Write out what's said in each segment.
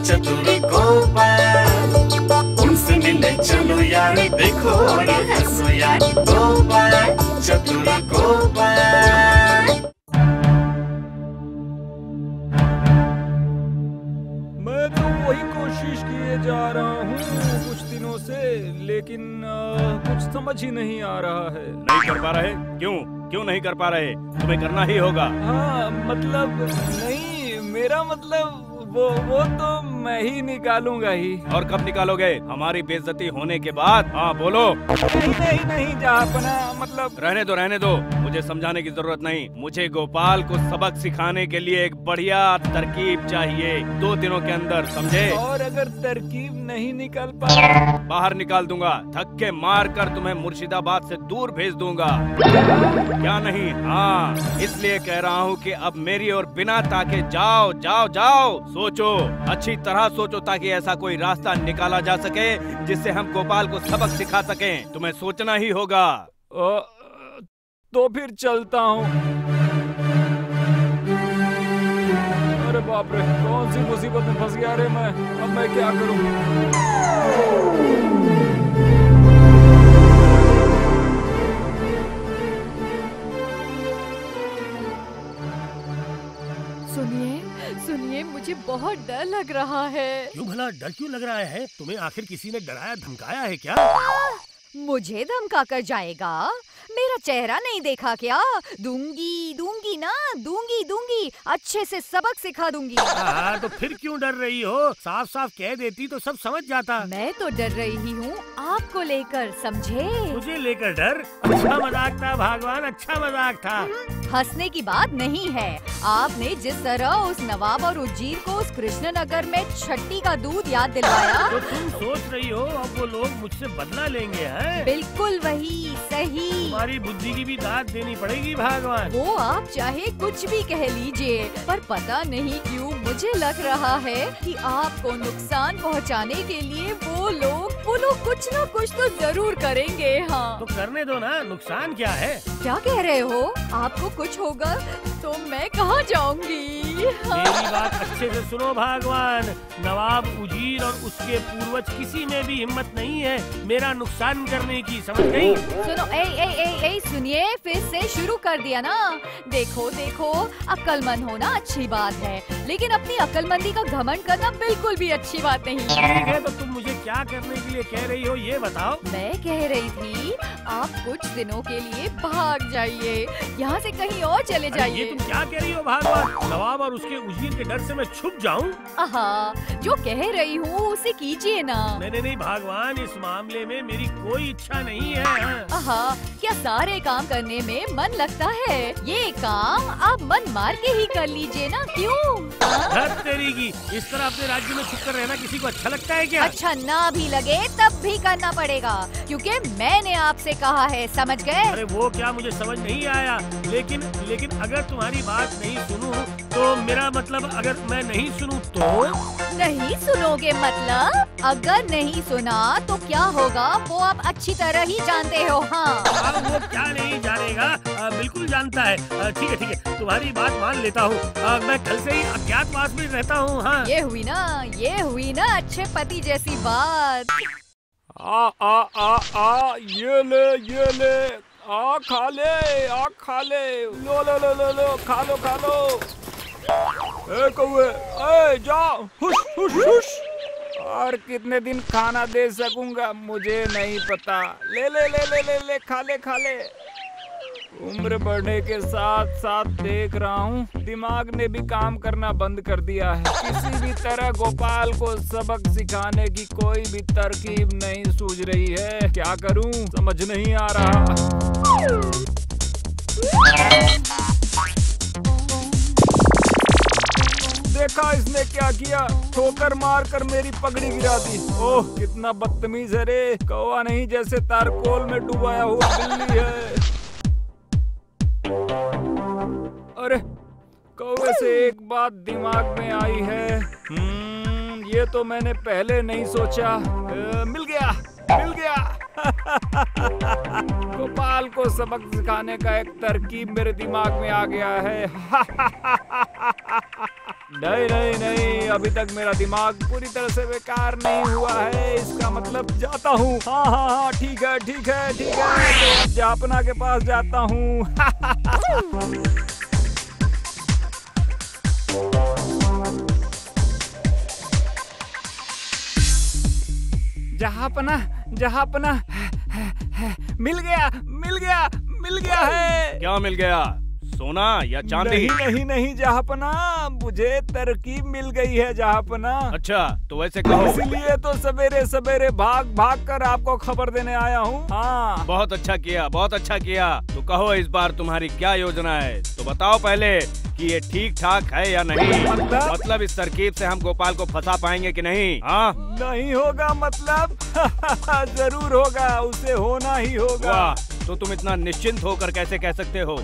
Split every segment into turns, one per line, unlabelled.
चतुर गोपाल, उनसे मिलने चलो यार, देखो और हंसो यार, गोपाल चतुर गोपाल।
मैं तो वही कोशिश किए जा रहा हूँ कुछ दिनों से, लेकिन कुछ समझ ही नहीं आ रहा है।
नहीं कर पा रहे? क्यों नहीं कर पा रहे? तुम्हें करना ही होगा।
हाँ मतलब नहीं, मेरा मतलब वो तो मैं ही निकालूंगा ही।
और कब निकालोगे? हमारी बेइज्जती होने के बाद? हाँ बोलो।
नहीं जहाँपना, मतलब
रहने दो, मुझे समझाने की जरूरत नहीं। मुझे गोपाल को सबक सिखाने के लिए एक बढ़िया तरकीब चाहिए 2 दिनों के अंदर, समझे?
और अगर तरकीब नहीं निकल पाया?
बाहर निकाल दूंगा, धक्के मार कर तुम्हें मुर्शिदाबाद से दूर भेज दूंगा। क्या नहीं? हाँ, इसलिए कह रहा हूँ कि अब मेरी और बिना ताके जाओ। सोचो, अच्छी तरह सोचो, ताकि ऐसा कोई रास्ता निकाला जा सके जिससे हम गोपाल को सबक सिखा सकें। तुम्हें सोचना ही होगा।
तो फिर चलता हूँ। अरे बाप रे, कौन सी मुसीबत में फंस गया रे मैं। अब मैं क्या करूँ?
सुनिए, मुझे बहुत डर लग रहा है।
क्यों भला डर क्यों लग रहा है? तुम्हें आखिर किसी ने डराया धमकाया है क्या?
मुझे धमका कर जाएगा? मेरा चेहरा नहीं देखा क्या? दूंगी अच्छे से सबक सिखा दूंगी।
तो फिर क्यों डर रही हो? साफ साफ कह देती तो सब समझ जाता।
मैं तो डर रही हूँ आपको लेकर, समझे?
मुझे लेकर डर? अच्छा मजाक था भगवान, अच्छा मजाक था।
हंसने की बात नहीं है। आपने जिस तरह उस नवाब और उजीर को उस कृष्णनगर में छट्टी का दूध याद दिलवाया,
तो तुम सोच रही हो अब वो लोग मुझसे बदला लेंगे हैं?
बिल्कुल वही सही।
तुम्हारी बुद्धि की भी दाद देनी पड़ेगी भगवान।
वो आप चाहे कुछ भी कह लीजिए, पर पता नहीं क्यों मुझे लग रहा है कि आपको नुकसान पहुंचाने के लिए वो लोग कुछ न कुछ तो जरूर करेंगे। हाँ
तो करने दो ना, नुकसान क्या है?
क्या कह रहे हो? आपको कुछ होगा तो मैं कहाँ जाऊंगी?
मेरी बात अच्छे से सुनो भगवान। नवाब उजीर और उसके पूर्वज किसी में भी हिम्मत नहीं है मेरा नुकसान करने की, समझ गई?
सुनो, ए सुनिए, फिर से शुरू कर दिया ना। देखो अक्लमंद होना अच्छी बात है, लेकिन अपनी अक्लमंदी का घमंड करना बिल्कुल भी अच्छी बात नहीं।
ठीक है, तो तुम मुझे क्या करने के लिए कह रही हो ये बताओ।
मैं कह रही थी आप कुछ दिनों के लिए भाग जाइए, यहाँ से कहीं और चले जाइए।
ये तुम क्या कह रही हो भगवान? नवाब और उसके उजीर के डर से मैं छुप जाऊँ?
जो कह रही हूँ उसे कीजिए ना।
नहीं भगवान, इस मामले में मेरी कोई इच्छा नहीं है।
क्या सारे काम करने में मन लगता है? ये काम आप मन मार के ही कर लीजिए ना, क्यों?
तेरी की, इस तरह अपने राज्य में छुप कर रहना किसी को अच्छा लगता है क्या?
अच्छा ना भी लगे तब भी करना पड़ेगा, क्योंकि मैंने आपसे कहा है, समझ गए?
अरे वो क्या, मुझे समझ नहीं आया। लेकिन अगर तुम्हारी बात नहीं सुनूं तो मेरा मतलब, अगर मैं नहीं सुनूं तो?
नहीं सुनोगे मतलब? अगर नहीं सुना तो क्या होगा वो आप अच्छी तरह ही जानते हो। हाँ
वो क्या नहीं जानेगा, बिल्कुल जानता है। ठीक है, तुम्हारी बात मान लेता हूँ। मैं कल से ही अज्ञातवास में रहता हूँ। हाँ
ये हुई ना अच्छे पति जैसी बात।
ये ले खा ले, लो खा लो। ए कौवे, जाओ, हुश। और कितने दिन खाना दे सकूंगा मुझे नहीं पता। ले खा ले। उम्र बढ़ने के साथ साथ देख रहा हूँ दिमाग ने भी काम करना बंद कर दिया है। किसी भी तरह गोपाल को सबक सिखाने की कोई भी तरकीब नहीं सूझ रही है। क्या करूँ समझ नहीं आ रहा। देखा इसने क्या किया, ठोकर मार कर मेरी पगड़ी गिरा दी। ओह कितना बदतमीज है रे, कौवा नहीं जैसे तारकोल में डुबाया हुआ बिल्ली है। अरे कौवे से एक बात दिमाग में आई है, ये तो मैंने पहले नहीं सोचा। मिल गया गोपाल को सबक सिखाने का एक तरकीब मेरे दिमाग में आ गया है। नहीं नहीं नहीं, अभी तक मेरा दिमाग पूरी तरह से बेकार नहीं हुआ है। इसका मतलब जाता हूँ। हाँ हाँ हाँ, ठीक है ठीक है ठीक है, तो अब जापना के पास जाता हूँ। जहापना जहापना, मिल गया मिल गया मिल गया है।
क्या मिल गया? सोना या चांदी?
नहीं नहीं नहीं जहापना, मुझे तरकीब मिल गई है जहापना।
अच्छा तो वैसे कहो।
इसीलिए तो सवेरे सवेरे भाग भाग कर आपको खबर देने आया हूँ। हाँ
बहुत अच्छा किया, बहुत अच्छा किया। तो कहो इस बार तुम्हारी क्या योजना है? तो बताओ पहले कि ये ठीक ठाक है या नहीं। मतलब इस तरकीब से हम गोपाल को फंसा पाएंगे कि नहीं? हाँ
नहीं होगा मतलब? जरूर होगा, उसे होना ही होगा।
वाह, तो तुम इतना निश्चिंत होकर कैसे कह सकते हो?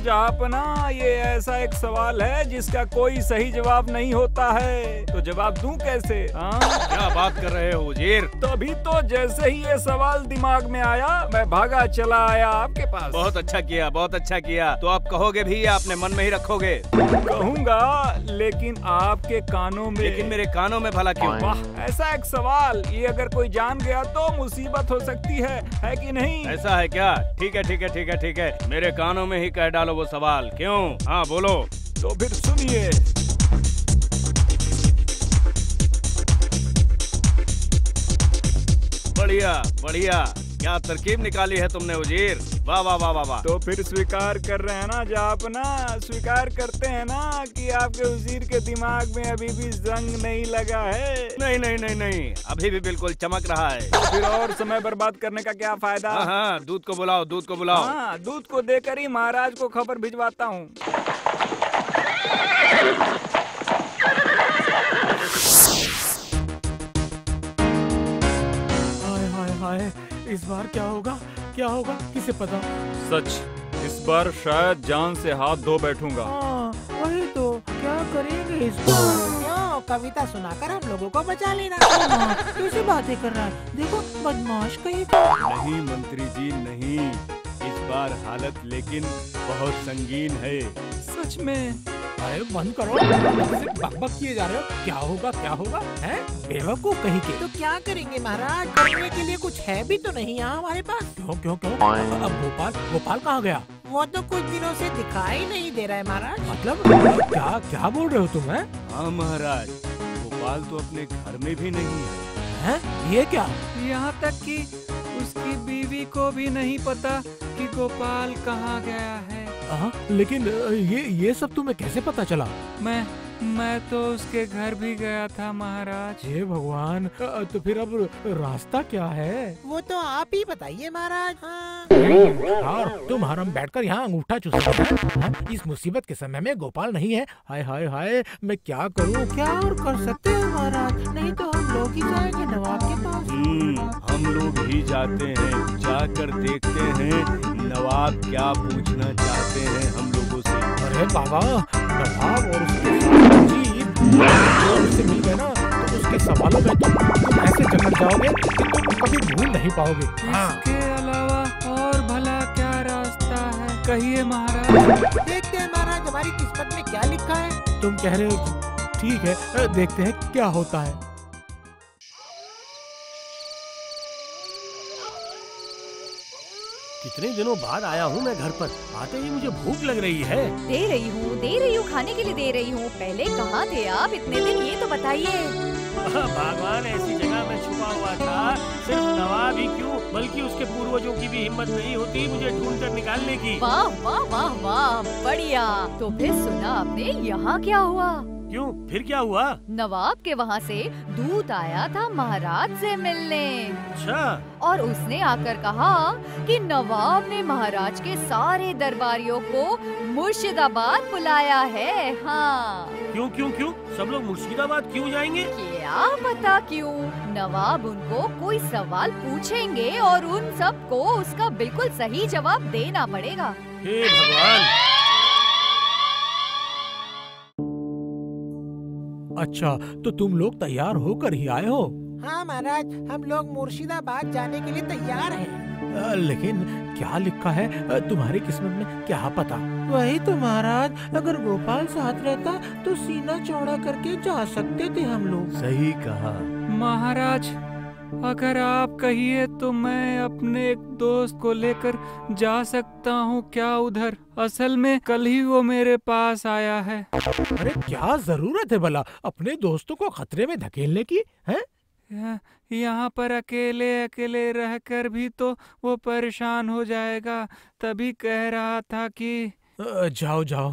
जहापना, ये ऐसा एक सवाल है जिसका कोई सही जवाब नहीं होता है, तो जवाब दूं कैसे?
क्या बात कर रहे हो उजीर?
तभी तो जैसे ही ये सवाल दिमाग में आया मैं भागा चला आया आपके पास।
बहुत अच्छा किया, बहुत अच्छा किया। तो आप कहोगे भी या अपने मन में ही रखोगे?
कहूँगा, लेकिन आपके कानों में।
लेकिन मेरे कानों में भला क्यों?
वाह, ऐसा एक सवाल, ये अगर कोई जान गया तो मुसीबत हो सकती है कि नहीं?
ऐसा है क्या? ठीक है ठीक है ठीक है ठीक है, मेरे कानों में ही कह डालो वो सवाल। क्यों? हाँ बोलो।
तो फिर सुनिए।
बढ़िया बढ़िया, क्या तरकीब निकाली है तुमने उजीर। वाह वाह वाह वाह वाह।
तो फिर स्वीकार कर रहे हैं ना जहापना, स्वीकार करते हैं ना कि आपके उजीर के दिमाग में अभी भी जंग नहीं लगा है?
नहीं नहीं नहीं नहीं, अभी भी बिल्कुल चमक रहा है।
तो फिर और समय बर्बाद करने का क्या फायदा?
हाँ हाँ, दूध को बुलाओ, दूध को बुलाओ।
हाँ, दूध को देकर ही महाराज को खबर भिजवाता हूँ।
हाय हाय हाय, इस बार क्या होगा? क्या होगा किसे पता?
सच, इस बार शायद जान से हाथ धो बैठूंगा।
हाँ, वही तो, क्या करेंगे इस बार?
कविता सुनाकर हम लोगों को बचा लेना। कैसी बातें कर रहा है, देखो बदमाश कहीं का।
नहीं मंत्री जी नहीं, इस बार हालत लेकिन बहुत संगीन है।
सच में?
अरे बंद करो, बकबक किए जा रहे हो। क्या होगा है? बेवकूफ कहीं के।
तो क्या करेंगे महाराज, करने के लिए कुछ है भी तो नहीं यहाँ हमारे पास।
क्यों? अब गोपाल कहाँ गया?
वो तो कुछ दिनों से दिखाई नहीं दे रहा है महाराज।
मतलब क्या बोल रहे हो तुम? हैं?
हाँ महाराज, गोपाल तो अपने घर में भी नहीं है।
ये क्या?
यहाँ तक कि उसकी बीवी को भी नहीं पता कि गोपाल कहाँ गया है।
लेकिन ये सब तुम्हें कैसे पता चला?
मैं तो उसके घर भी गया था महाराज।
हे भगवान, तो फिर अब रास्ता क्या है?
वो तो आप ही बताइए महाराज। हाँ।
तुम हरम बैठकर यहाँ अंगूठा चूसते। इस मुसीबत के समय में गोपाल नहीं है। हाय हाय हाय, मैं क्या करूँ?
क्या और कर सकते हैं महाराज, नहीं तो हम लोग ही जाएंगे नवाब के पास।
हम लोग ही जाते हैं, जाकर देखते हैं नवाब क्या पूछना चाहते हैं हम लोगों से।
अरे बाबा, नवाब और उससे मिल गए ना तो उसके सवालों में तुम ऐसे चमक जाओगे कि तुम कभी भूल नहीं पाओगे।
इसके अलावा और भला क्या रास्ता है, कहिए महाराज।
देखते हैं महाराज हमारी किस्मत में क्या लिखा है।
तुम कह रहे हो, ठीक है, देखते हैं क्या होता है। कितने दिनों बाद आया हूँ मैं घर पर, आते ही मुझे भूख लग रही है।
दे रही हूँ, खाने के लिए दे रही हूँ। पहले कहाँ थे आप इतने दिन, ये तो बताइए।
भगवान, ऐसी जगह में छुपा हुआ था, सिर्फ नवाब ही क्यों बल्कि उसके पूर्वजों की भी हिम्मत नहीं होती मुझे ढूंढ कर निकालने की।
वाह वाह वाह वाह, बढ़िया। तो फिर सुना आपने यहाँ क्या हुआ?
क्यों, फिर क्या हुआ?
नवाब के वहाँ से दूत आया था महाराज से मिलने।
अच्छा।
और उसने आकर कहा कि नवाब ने महाराज के सारे दरबारियों को मुर्शिदाबाद बुलाया है। हाँ।
क्यों? सब लोग मुर्शिदाबाद क्यों जाएंगे?
क्या पता क्यों। नवाब उनको कोई सवाल पूछेंगे और उन सबको उसका बिल्कुल सही जवाब देना पड़ेगा।
हे भगवान। अच्छा, तो तुम लोग तैयार होकर ही आए हो?
हाँ महाराज, हम लोग मुर्शिदाबाद जाने के लिए तैयार हैं।
लेकिन
क्या लिखा है तुम्हारी किस्मत में क्या पता। वही तो महाराज, अगर गोपाल साथ रहता तो सीना चौड़ा करके जा सकते थे हम लोग।
सही कहा
महाराज, अगर आप कहिए तो मैं अपने एक दोस्त को लेकर जा सकता हूँ क्या उधर? असल में कल ही वो मेरे पास आया है।
अरे क्या जरूरत है भला अपने दोस्तों को खतरे में धकेलने की है?
यहाँ पर अकेले अकेले रहकर भी तो वो परेशान हो जाएगा, तभी कह रहा था कि
जाओ जाओ,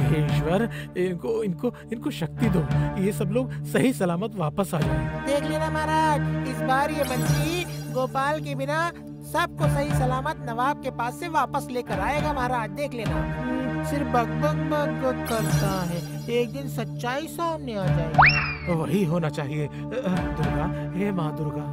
हे ईश्वर इनको इनको इनको शक्ति दो, ये सब लोग सही सलामत वापस आ जाए।
देख लेना महाराज, इस बार ये मंत्री गोपाल के बिना सबको सही सलामत नवाब के पास से वापस लेकर आएगा महाराज, देख लेना।
सिर्फ बक बक बक बक करता है, एक दिन सच्चाई सामने आ जाएगी। वही होना चाहिए। दुर्गा, हे माँ दुर्गा।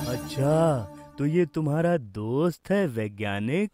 अच्छा, तो ये तुम्हारा दोस्त है वैज्ञानिक?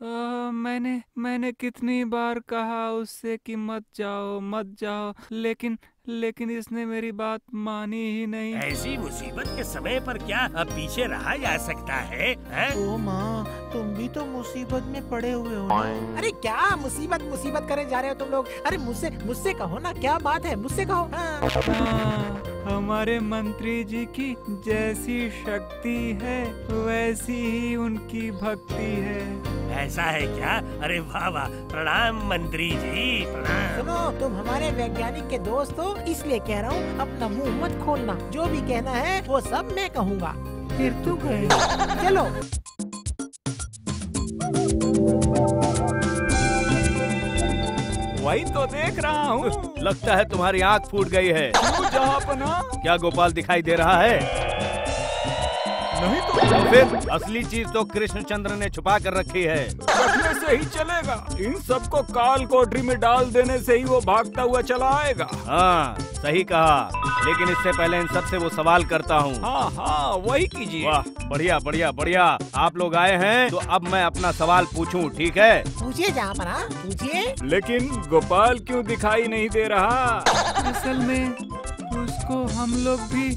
मैंने कितनी बार कहा उससे कि मत जाओ मत जाओ, लेकिन इसने मेरी बात मानी ही नहीं।
ऐसी मुसीबत के समय पर क्या अब पीछे रहा जा सकता है?
ओ माँ, तुम भी तो मुसीबत में पड़े हुए हो ना।
अरे क्या मुसीबत करे जा रहे हो तुम लोग? अरे मुझसे कहो ना, क्या बात है, मुझसे कहो।
हाँ, हमारे मंत्री जी की जैसी शक्ति है वैसी ही उनकी भक्ति है।
ऐसा है क्या? अरे वाह वाह, प्रणाम मंत्री जी, प्रणाम।
सुनो, तुम हमारे वैज्ञानिक के दोस्त हो, इसलिए कह रहा हूँ अपना मुंह मत खोलना, जो भी कहना है वो सब मैं कहूँगा।
फिर तो गए।
चलो।
वही तो देख रहा हूँ।
लगता है तुम्हारी आँख फूट गई है।
जहाँपना,
क्या गोपाल दिखाई दे रहा है?
नहीं तो
फिर असली चीज तो कृष्णचंद्र ने छुपा कर रखी है।
रखने से ही चलेगा, इन सबको काल कोठरी में डाल देने से ही वो भागता हुआ चला आएगा।
हाँ सही कहा, लेकिन इससे पहले इन सब से वो सवाल करता हूँ।
हाँ वही कीजिए।
वाह, बढ़िया बढ़िया बढ़िया, आप लोग आए हैं तो अब मैं अपना सवाल पूछूं, ठीक है?
पूछिए जहाँपना, पूछिए।
लेकिन गोपाल क्यों दिखाई नहीं दे रहा? असल में उसको हम लोग भी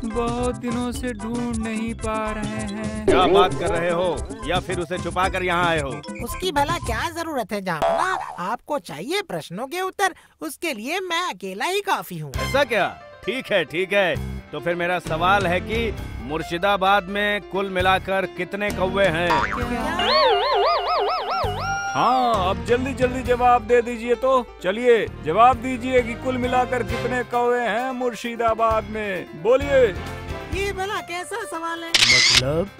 बहुत दिनों से ढूंढ नहीं पा रहे हैं।
क्या बात कर रहे हो, या फिर उसे छुपा कर यहाँ आए हो?
उसकी भला क्या जरूरत है जहाँपना, आपको चाहिए प्रश्नों के उत्तर, उसके लिए मैं अकेला ही काफी हूँ।
ऐसा क्या? ठीक है, तो फिर मेरा सवाल है कि मुर्शिदाबाद में कुल मिलाकर कितने कौवे हैं?
हाँ, अब जल्दी जल्दी जवाब दे दीजिए। तो चलिए जवाब दीजिए कि कुल मिलाकर कितने कौवे हैं मुर्शिदाबाद में, बोलिए।
ये भला कैसा सवाल है?
मतलब?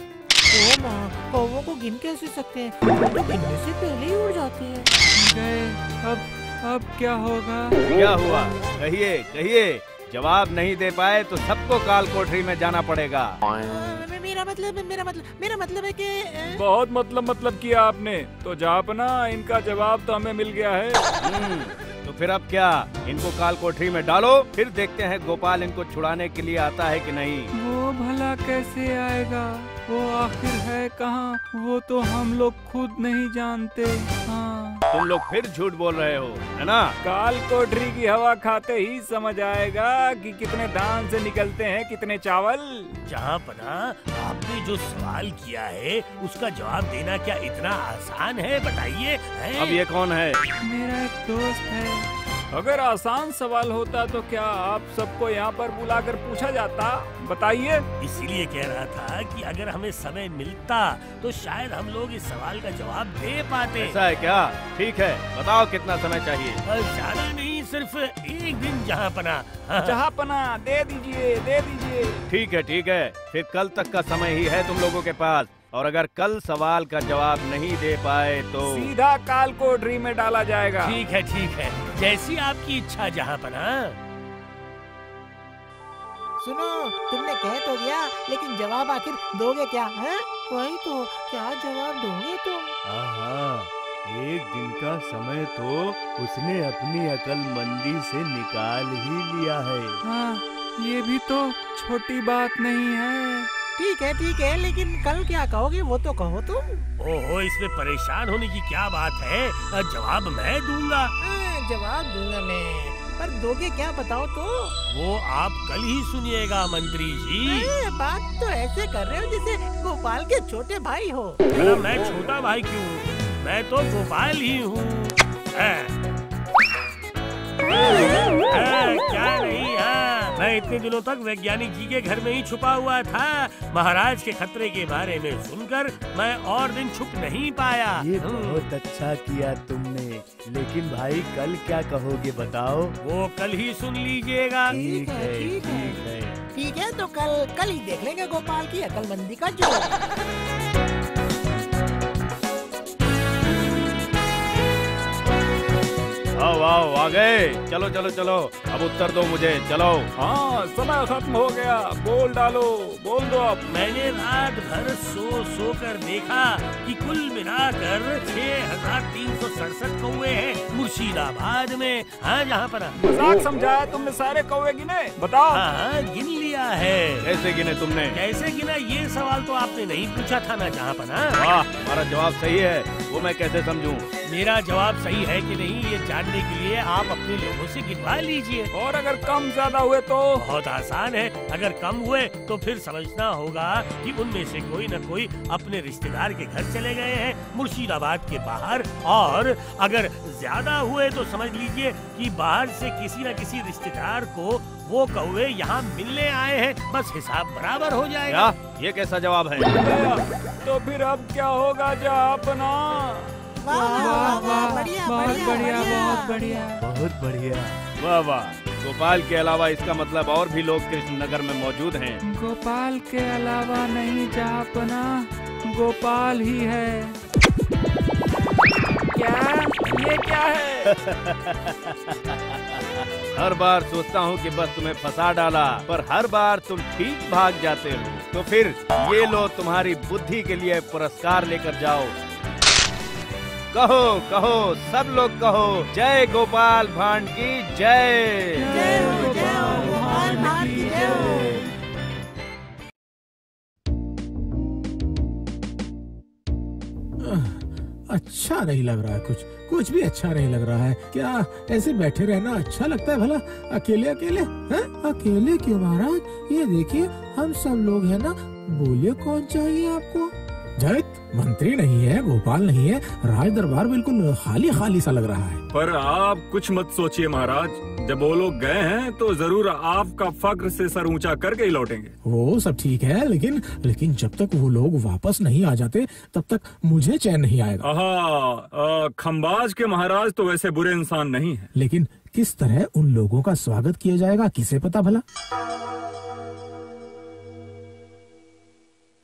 ओ माँ, कौवों को गिन कैसे सकते हैं? वो तो गिनने से पहले ही उड़ जाते हैं।
गए, अब क्या होगा?
क्या हुआ? कहिए, जवाब नहीं दे पाए तो सबको काल कोठरी में जाना पड़ेगा।
मेरा मतलब है कि
बहुत मतलब किया आपने। तो जापना, इनका जवाब तो हमें मिल गया है।
तो फिर अब क्या? इनको काल कोठरी में डालो, फिर देखते हैं गोपाल इनको छुड़ाने के लिए आता है कि नहीं।
वो भला कैसे आएगा? वो आखिर है कहाँ? वो तो हम लोग खुद नहीं जानते। हाँ,
तुम लोग फिर झूठ बोल रहे हो, है ना?
काल कोठरी की हवा खाते ही समझ आएगा कि कितने दान से निकलते हैं कितने चावल।
जहाँपना, आपने जो सवाल किया है उसका जवाब देना क्या इतना आसान है, बताइए।
अब ये कौन है?
मेरा एक दोस्त है। अगर आसान सवाल होता तो क्या आप सबको यहाँ पर बुलाकर पूछा जाता? बताइए।
इसीलिए कह रहा था कि अगर हमें समय मिलता तो शायद हम लोग इस सवाल का जवाब दे पाते।
ऐसा है क्या? ठीक है, बताओ कितना समय चाहिए?
ज्यादा नहीं, सिर्फ एक दिन जहाँपना।
जहाँपना, दे दीजिए।
ठीक है, फिर कल तक का समय ही है तुम लोगों के पास, और अगर कल सवाल का जवाब नहीं दे पाए तो
सीधा काल कोठरी में डाला जाएगा।
ठीक है, जैसी आपकी इच्छा जहाँपना।
सुनो, तुमने कह तो दिया, लेकिन जवाब आखिर दोगे क्या? है
वही तो, क्या जवाब दोगे तुम?
हाँ, एक दिन का समय तो उसने अपनी अकलमंदी से निकाल ही लिया है।
हाँ, ये भी तो छोटी बात नहीं है।
ठीक है, लेकिन कल क्या कहोगे वो तो कहो तुम।
ओहो, इसमें परेशान होने की क्या बात है, जवाब मैं दूंगा।
जवाब दूंगा मैं, पर दोगे क्या बताओ तो?
वो आप कल ही सुनिएगा मंत्री जी।
बात तो ऐसे कर रहे हो जैसे गोपाल के छोटे भाई हो।
अरे मैं छोटा भाई क्यों, मैं तो गोपाल ही हूँ। क्या नहीं है, मैं इतने दिनों तक वैज्ञानिक जी के घर में ही छुपा हुआ था। महाराज के खतरे के बारे में सुनकर मैं और दिन छुप नहीं पाया।
ये बहुत अच्छा किया तुमने, लेकिन भाई कल क्या कहोगे बताओ?
वो कल ही सुन लीजिएगा।
ठीक है।
ठीक है, तो कल ही देख लेंगे गोपाल की अकलमंदी का जोर।
आओ आ गए। चलो चलो चलो, अब उत्तर दो मुझे, चलो।
हाँ, समय खत्म हो गया, बोल डालो, बोल दो अब।
मैंने रात भर सो कर देखा कि कुल मिलाकर 6367 कौवे हैं मुर्शिदाबाद में। हाँ, जहाँ पर
मजाक समझाया तुमने, सारे कौवे गिने? बताओ।
हाँ, गिन लिया है।
कैसे गिने तुमने?
कैसे गिना, ये सवाल तो आपने नहीं पूछा था ना जहाँ पर।
वाह, हमारा जवाब सही है, वो मैं कैसे समझूं?
मेरा जवाब सही है कि नहीं ये जानने के लिए आप अपने लोगों से गिनवा लीजिए।
और अगर कम ज्यादा हुए तो?
बहुत आसान है, अगर कम हुए तो फिर समझना होगा कि उनमें से कोई न कोई अपने रिश्तेदार के घर चले गए हैं मुर्शिदाबाद के बाहर, और अगर ज्यादा हुए तो समझ लीजिए कि बाहर से किसी न किसी रिश्तेदार को वो कौवे यहाँ मिलने आए हैं। बस हिसाब बराबर हो जाएगा।
क्या? ये कैसा जवाब है?
तो फिर अब क्या होगा जहापना?
बहुत बढ़िया।
बहुत बढ़िया।
वाह वाह, गोपाल के अलावा इसका मतलब और भी लोग कृष्णनगर में मौजूद हैं।
गोपाल के अलावा नहीं जहापना, गोपाल ही है। क्या? ये क्या है?
हर बार सोचता हूँ कि बस तुम्हें फंसा डाला, पर हर बार तुम ठीक भाग जाते हो। तो फिर ये लो तुम्हारी बुद्धि के लिए पुरस्कार लेकर जाओ। कहो कहो, सब लोग कहो, जय गोपाल भांड की जय।
जय हो गोपाल भांड की जय।
अच्छा नहीं लग रहा है, कुछ भी अच्छा नहीं लग रहा है। क्या ऐसे बैठे रहना अच्छा लगता है भला? अकेले हैं? अकेले क्यों महाराज? ये देखिए हम सब लोग हैं ना। बोलिए कौन चाहिए आपको? जय, मंत्री नहीं है, गोपाल नहीं है, राज दरबार बिल्कुल खाली खाली सा लग रहा है।
पर आप कुछ मत सोचिए महाराज, जब वो लोग गए हैं तो जरूर आपका फक्र से सर ऊंचा करके ही लौटेंगे।
वो सब ठीक है, लेकिन जब तक वो लोग वापस नहीं आ जाते तब तक मुझे चैन नहीं आएगा।
खंबाज के महाराज तो वैसे बुरे इंसान नहीं है।
लेकिन किस तरह उन लोगों का स्वागत किया जाएगा किसे पता भला?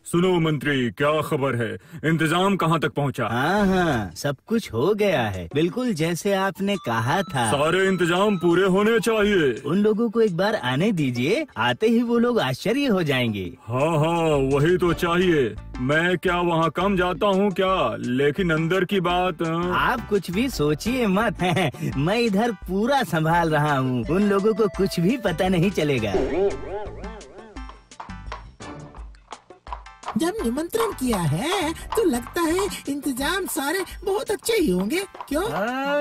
सुनो मंत्री, क्या खबर है? इंतजाम कहाँ तक पहुँचा?
हाँ, सब कुछ हो गया है, बिल्कुल जैसे आपने कहा था।
सारे इंतजाम पूरे होने चाहिए।
उन लोगों को एक बार आने दीजिए, आते ही वो लोग आश्चर्य हो जाएंगे।
हाँ, वही तो चाहिए। मैं क्या वहाँ कम जाता हूँ क्या? लेकिन अंदर की बात।
आप कुछ भी सोचिए मत। मैं इधर पूरा संभाल रहा हूँ, उन लोगों को कुछ भी पता नहीं चलेगा।
जब निमंत्रण किया है तो लगता है इंतजाम सारे बहुत अच्छे ही होंगे, क्यों?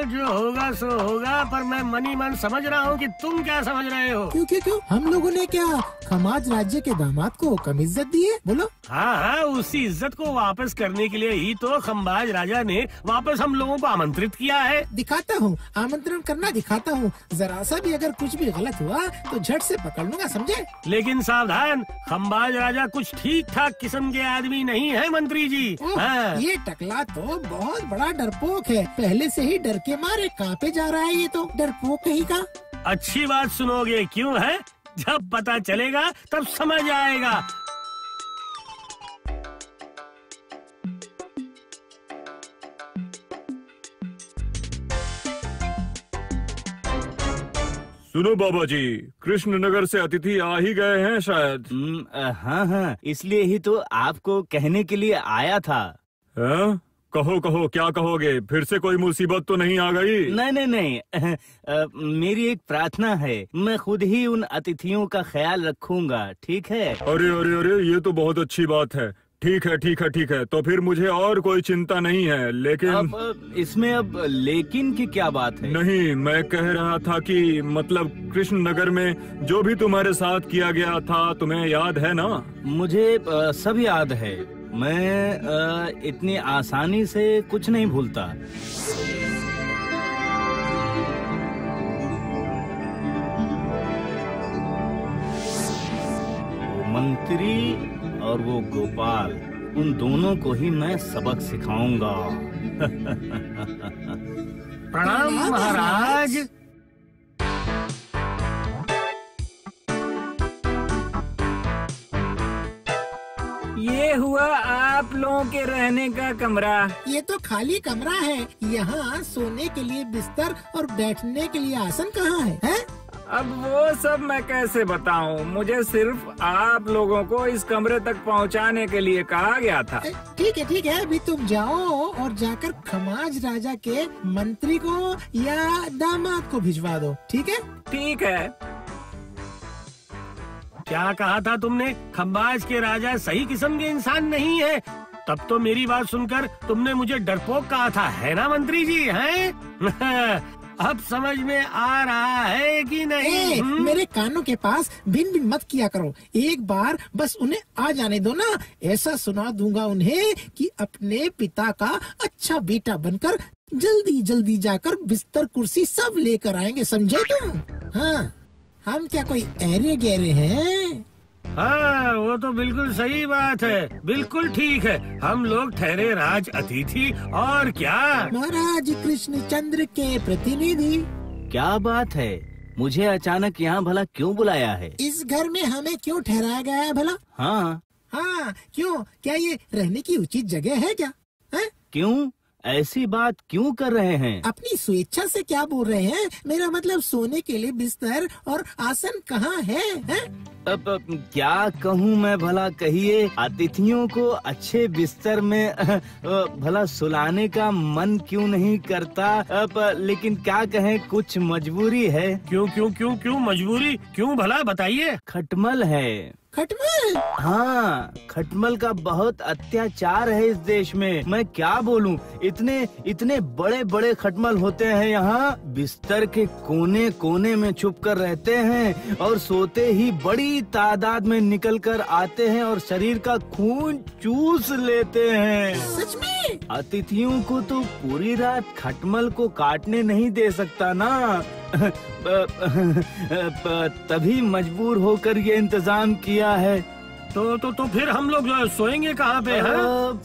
जो होगा सो होगा, पर मैं मनी मन समझ रहा हूँ कि तुम क्या समझ रहे हो।
क्यों? हम लोगों ने क्या खमाज राज्य के दामाद को कम इज्जत दी है? बोलो।
हाँ, उसी इज्जत को वापस करने के लिए ही तो खंबाज राजा ने वापस हम लोगों को आमंत्रित किया है।
दिखाता हूँ, आमंत्रण करना दिखाता हूँ। जरा सा भी अगर कुछ भी गलत हुआ तो झट से पकड़ लूंगा, समझे?
लेकिन सावधान, खंबाज राजा कुछ ठीक ठाक किस्म के आदमी नहीं है मंत्री जी। हाँ।
ये टकला तो बहुत बड़ा डरपोक है, पहले से ही डर के मारे कांपे जा रहा है। ये तो डरपोक कहीं का।
अच्छी बात सुनोगे क्यों है? जब पता चलेगा तब समझ आएगा।
सुनो बाबा जी, कृष्णनगर से अतिथि आ ही गए हैं शायद।
हाँ, इसलिए ही तो आपको कहने के लिए आया था।
कहो कहो, क्या कहोगे? फिर से कोई मुसीबत तो नहीं आ गई?
नहीं नहीं नहीं, मेरी एक प्रार्थना है, मैं खुद ही उन अतिथियों का ख्याल रखूंगा, ठीक है?
अरे अरे अरे, ये तो बहुत अच्छी बात है। ठीक है ठीक है ठीक है, तो फिर मुझे और कोई चिंता नहीं है। लेकिन
अब इसमें अब लेकिन की क्या बात है?
नहीं, मैं कह रहा था कि मतलब कृष्ण नगर में जो भी तुम्हारे साथ किया गया था, तुम्हें याद है ना?
मुझे सब याद है। मैं इतनी आसानी से कुछ नहीं भूलता। वो मंत्री और वो गोपाल, उन दोनों को ही मैं सबक सिखाऊंगा।
प्रणाम महाराज।
ये हुआ आप लोगों के रहने का कमरा।
ये तो खाली कमरा है, यहाँ सोने के लिए बिस्तर और बैठने के लिए आसन कहाँ है?
अब वो सब मैं कैसे बताऊं? मुझे सिर्फ आप लोगों को इस कमरे तक पहुंचाने के लिए कहा गया था।
ठीक है, अभी तुम जाओ और जाकर खमाज राजा के मंत्री को या दामाद को भिजवा दो, ठीक है?
ठीक है।
क्या कहा था तुमने? खम्बाज के राजा सही किस्म के इंसान नहीं है। तब तो मेरी बात सुनकर तुमने मुझे डरपोक कहा था, है ना मंत्री जी? हैं? अब समझ में आ रहा है कि नहीं?
मेरे कानों के पास बिन बिन मत किया करो। एक बार बस उन्हें आ जाने दो ना, ऐसा सुना दूंगा उन्हें कि अपने पिता का अच्छा बेटा बनकर जल्दी जल्दी जाकर बिस्तर कुर्सी सब लेकर आएंगे, समझे तुम? हाँ, हम क्या कोई ऐरे गहरे हैं?
हाँ, वो तो बिल्कुल सही बात है, बिल्कुल ठीक है। हम लोग ठहरे राज अतिथि और क्या।
महाराज कृष्णचंद्र के प्रतिनिधि।
क्या बात है? मुझे अचानक यहाँ भला क्यों बुलाया है?
इस घर में हमें क्यों ठहराया गया है भला? हाँ, क्यों? क्या ये रहने की उचित जगह है क्या? है?
क्यों ऐसी बात क्यों कर रहे हैं?
अपनी स्वेच्छा से क्या बोल रहे हैं? मेरा मतलब सोने के लिए बिस्तर और आसन कहाँ है?
अब क्या कहूँ मैं भला, कहिए। अतिथियों को अच्छे बिस्तर में भला सुलाने का मन क्यों नहीं करता? अब लेकिन क्या कहें, कुछ मजबूरी है।
क्यों मजबूरी? क्यों भला बताइए।
खटमल है।
खटमल?
हाँ, खटमल का बहुत अत्याचार है इस देश में। मैं क्या बोलूं, इतने बड़े बड़े खटमल होते हैं यहाँ, बिस्तर के कोने कोने में छुप कर रहते हैं और सोते ही बड़ी तादाद में निकल कर आते हैं और शरीर का खून चूस लेते हैं।
सच में?
अतिथियों को तो पूरी रात खटमल को काटने नहीं दे सकता ना। तभी मजबूर होकर ये इंतजाम किया है।
तो फिर हम लोग सोएंगे कहाँ पे?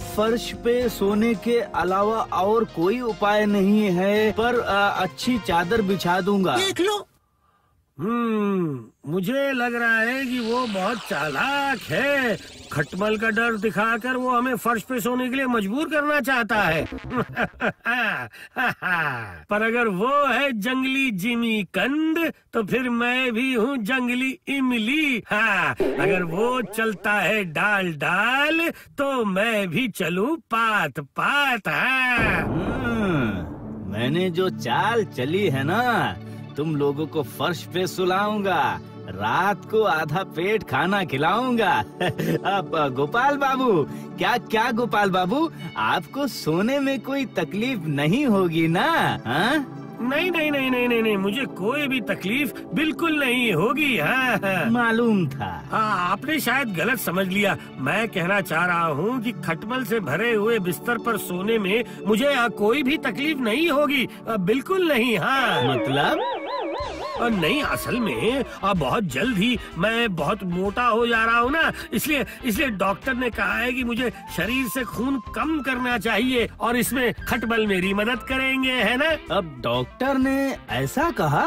फर्श पे सोने के अलावा और कोई उपाय नहीं है, पर अच्छी चादर बिछा दूंगा।
देख लो।
मुझे लग रहा है कि वो बहुत चालाक है। खटमल का डर दिखाकर वो हमें फर्श पे सोने के लिए मजबूर करना चाहता है। पर अगर वो है जंगली जिमी कंद, तो फिर मैं भी हूँ जंगली इमली। हाँ, अगर वो चलता है डाल डाल, तो मैं भी चलूँ पात पात।
मैंने जो चाल चली है ना, तुम लोगों को फर्श पे सुलाऊंगा, रात को आधा पेट खाना खिलाऊंगा। अब गोपाल बाबू, क्या गोपाल बाबू, आपको सोने में कोई तकलीफ नहीं होगी ना? हाँ?
नहीं, मुझे कोई भी तकलीफ बिल्कुल नहीं होगी। हाँ।
मालूम था।
हाँ, आपने शायद गलत समझ लिया। मैं कहना चाह रहा हूँ कि खटमल से भरे हुए बिस्तर पर सोने में मुझे कोई भी तकलीफ नहीं होगी, बिल्कुल नहीं। हाँ,
मतलब?
नहीं, असल में बहुत जल्द ही मैं बहुत मोटा हो जा रहा हूँ ना, इसलिए डॉक्टर ने कहा है कि मुझे शरीर से खून कम करना चाहिए और इसमें खटमल मेरी मदद करेंगे, है ना?
अब डॉक्टर ने ऐसा कहा?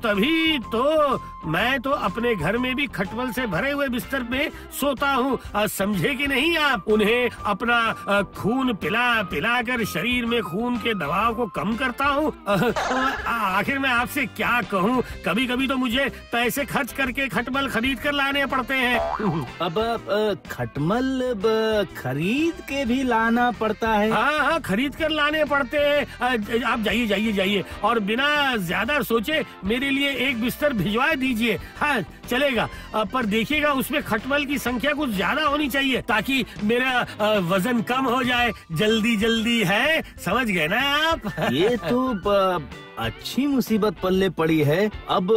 तभी तो मैं तो अपने घर में भी खटमल से भरे हुए बिस्तर पे सोता हूँ, समझे कि नहीं आप? उन्हें अपना खून पिला पिला कर शरीर में खून के दबाव को कम करता हूँ। आखिर मैं आपसे क्या कहूँ, कभी कभी तो मुझे पैसे खर्च करके खटमल खरीद कर लाने पड़ते हैं।
अब खटमल खरीद के भी लाना पड़ता है?
हाँ, खरीद कर लाने पड़ते हैं। आप जाइए जाइए जाइए और बिना ज्यादा सोचे मेरे लिए एक बिस्तर भिजवा दीजिए। हाँ चलेगा, पर देखिएगा उसमें खटमल की संख्या कुछ ज्यादा होनी चाहिए ताकि मेरा वजन कम हो जाए। जल्दी जल्दी है, समझ गए ना आप?
ये तो अच्छी मुसीबत पल्ले पड़ी है। अब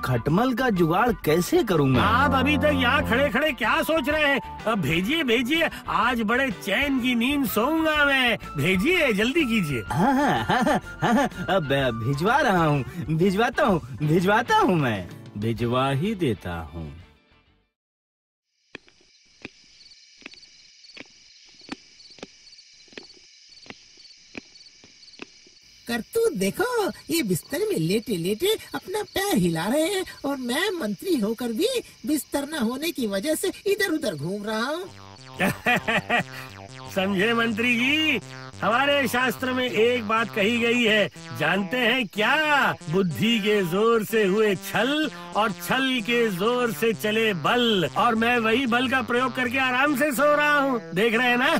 खटमल का जुगाड़ कैसे करूँगा?
आप अभी तक यहाँ खड़े खड़े क्या सोच रहे हैं? अब भेजिए भेजिए, आज बड़े चैन की नींद सोऊंगा मैं। भेजिए, जल्दी कीजिए।
हाँ, अब भिजवा रहा हूँ, भिजवाता हूँ मैं, भिजवा ही देता हूँ।
करतूत देखो, ये बिस्तर में लेटे लेटे अपना पैर हिला रहे हैं और मैं मंत्री होकर भी बिस्तर न होने की वजह से इधर उधर घूम रहा हूँ।
समझे मंत्री जी, हमारे शास्त्र में एक बात कही गई है, जानते हैं क्या? बुद्धि के जोर से हुए छल और छल के जोर से चले बल, और मैं वही बल का प्रयोग करके आराम से सो रहा हूँ। देख रहे हैं ना?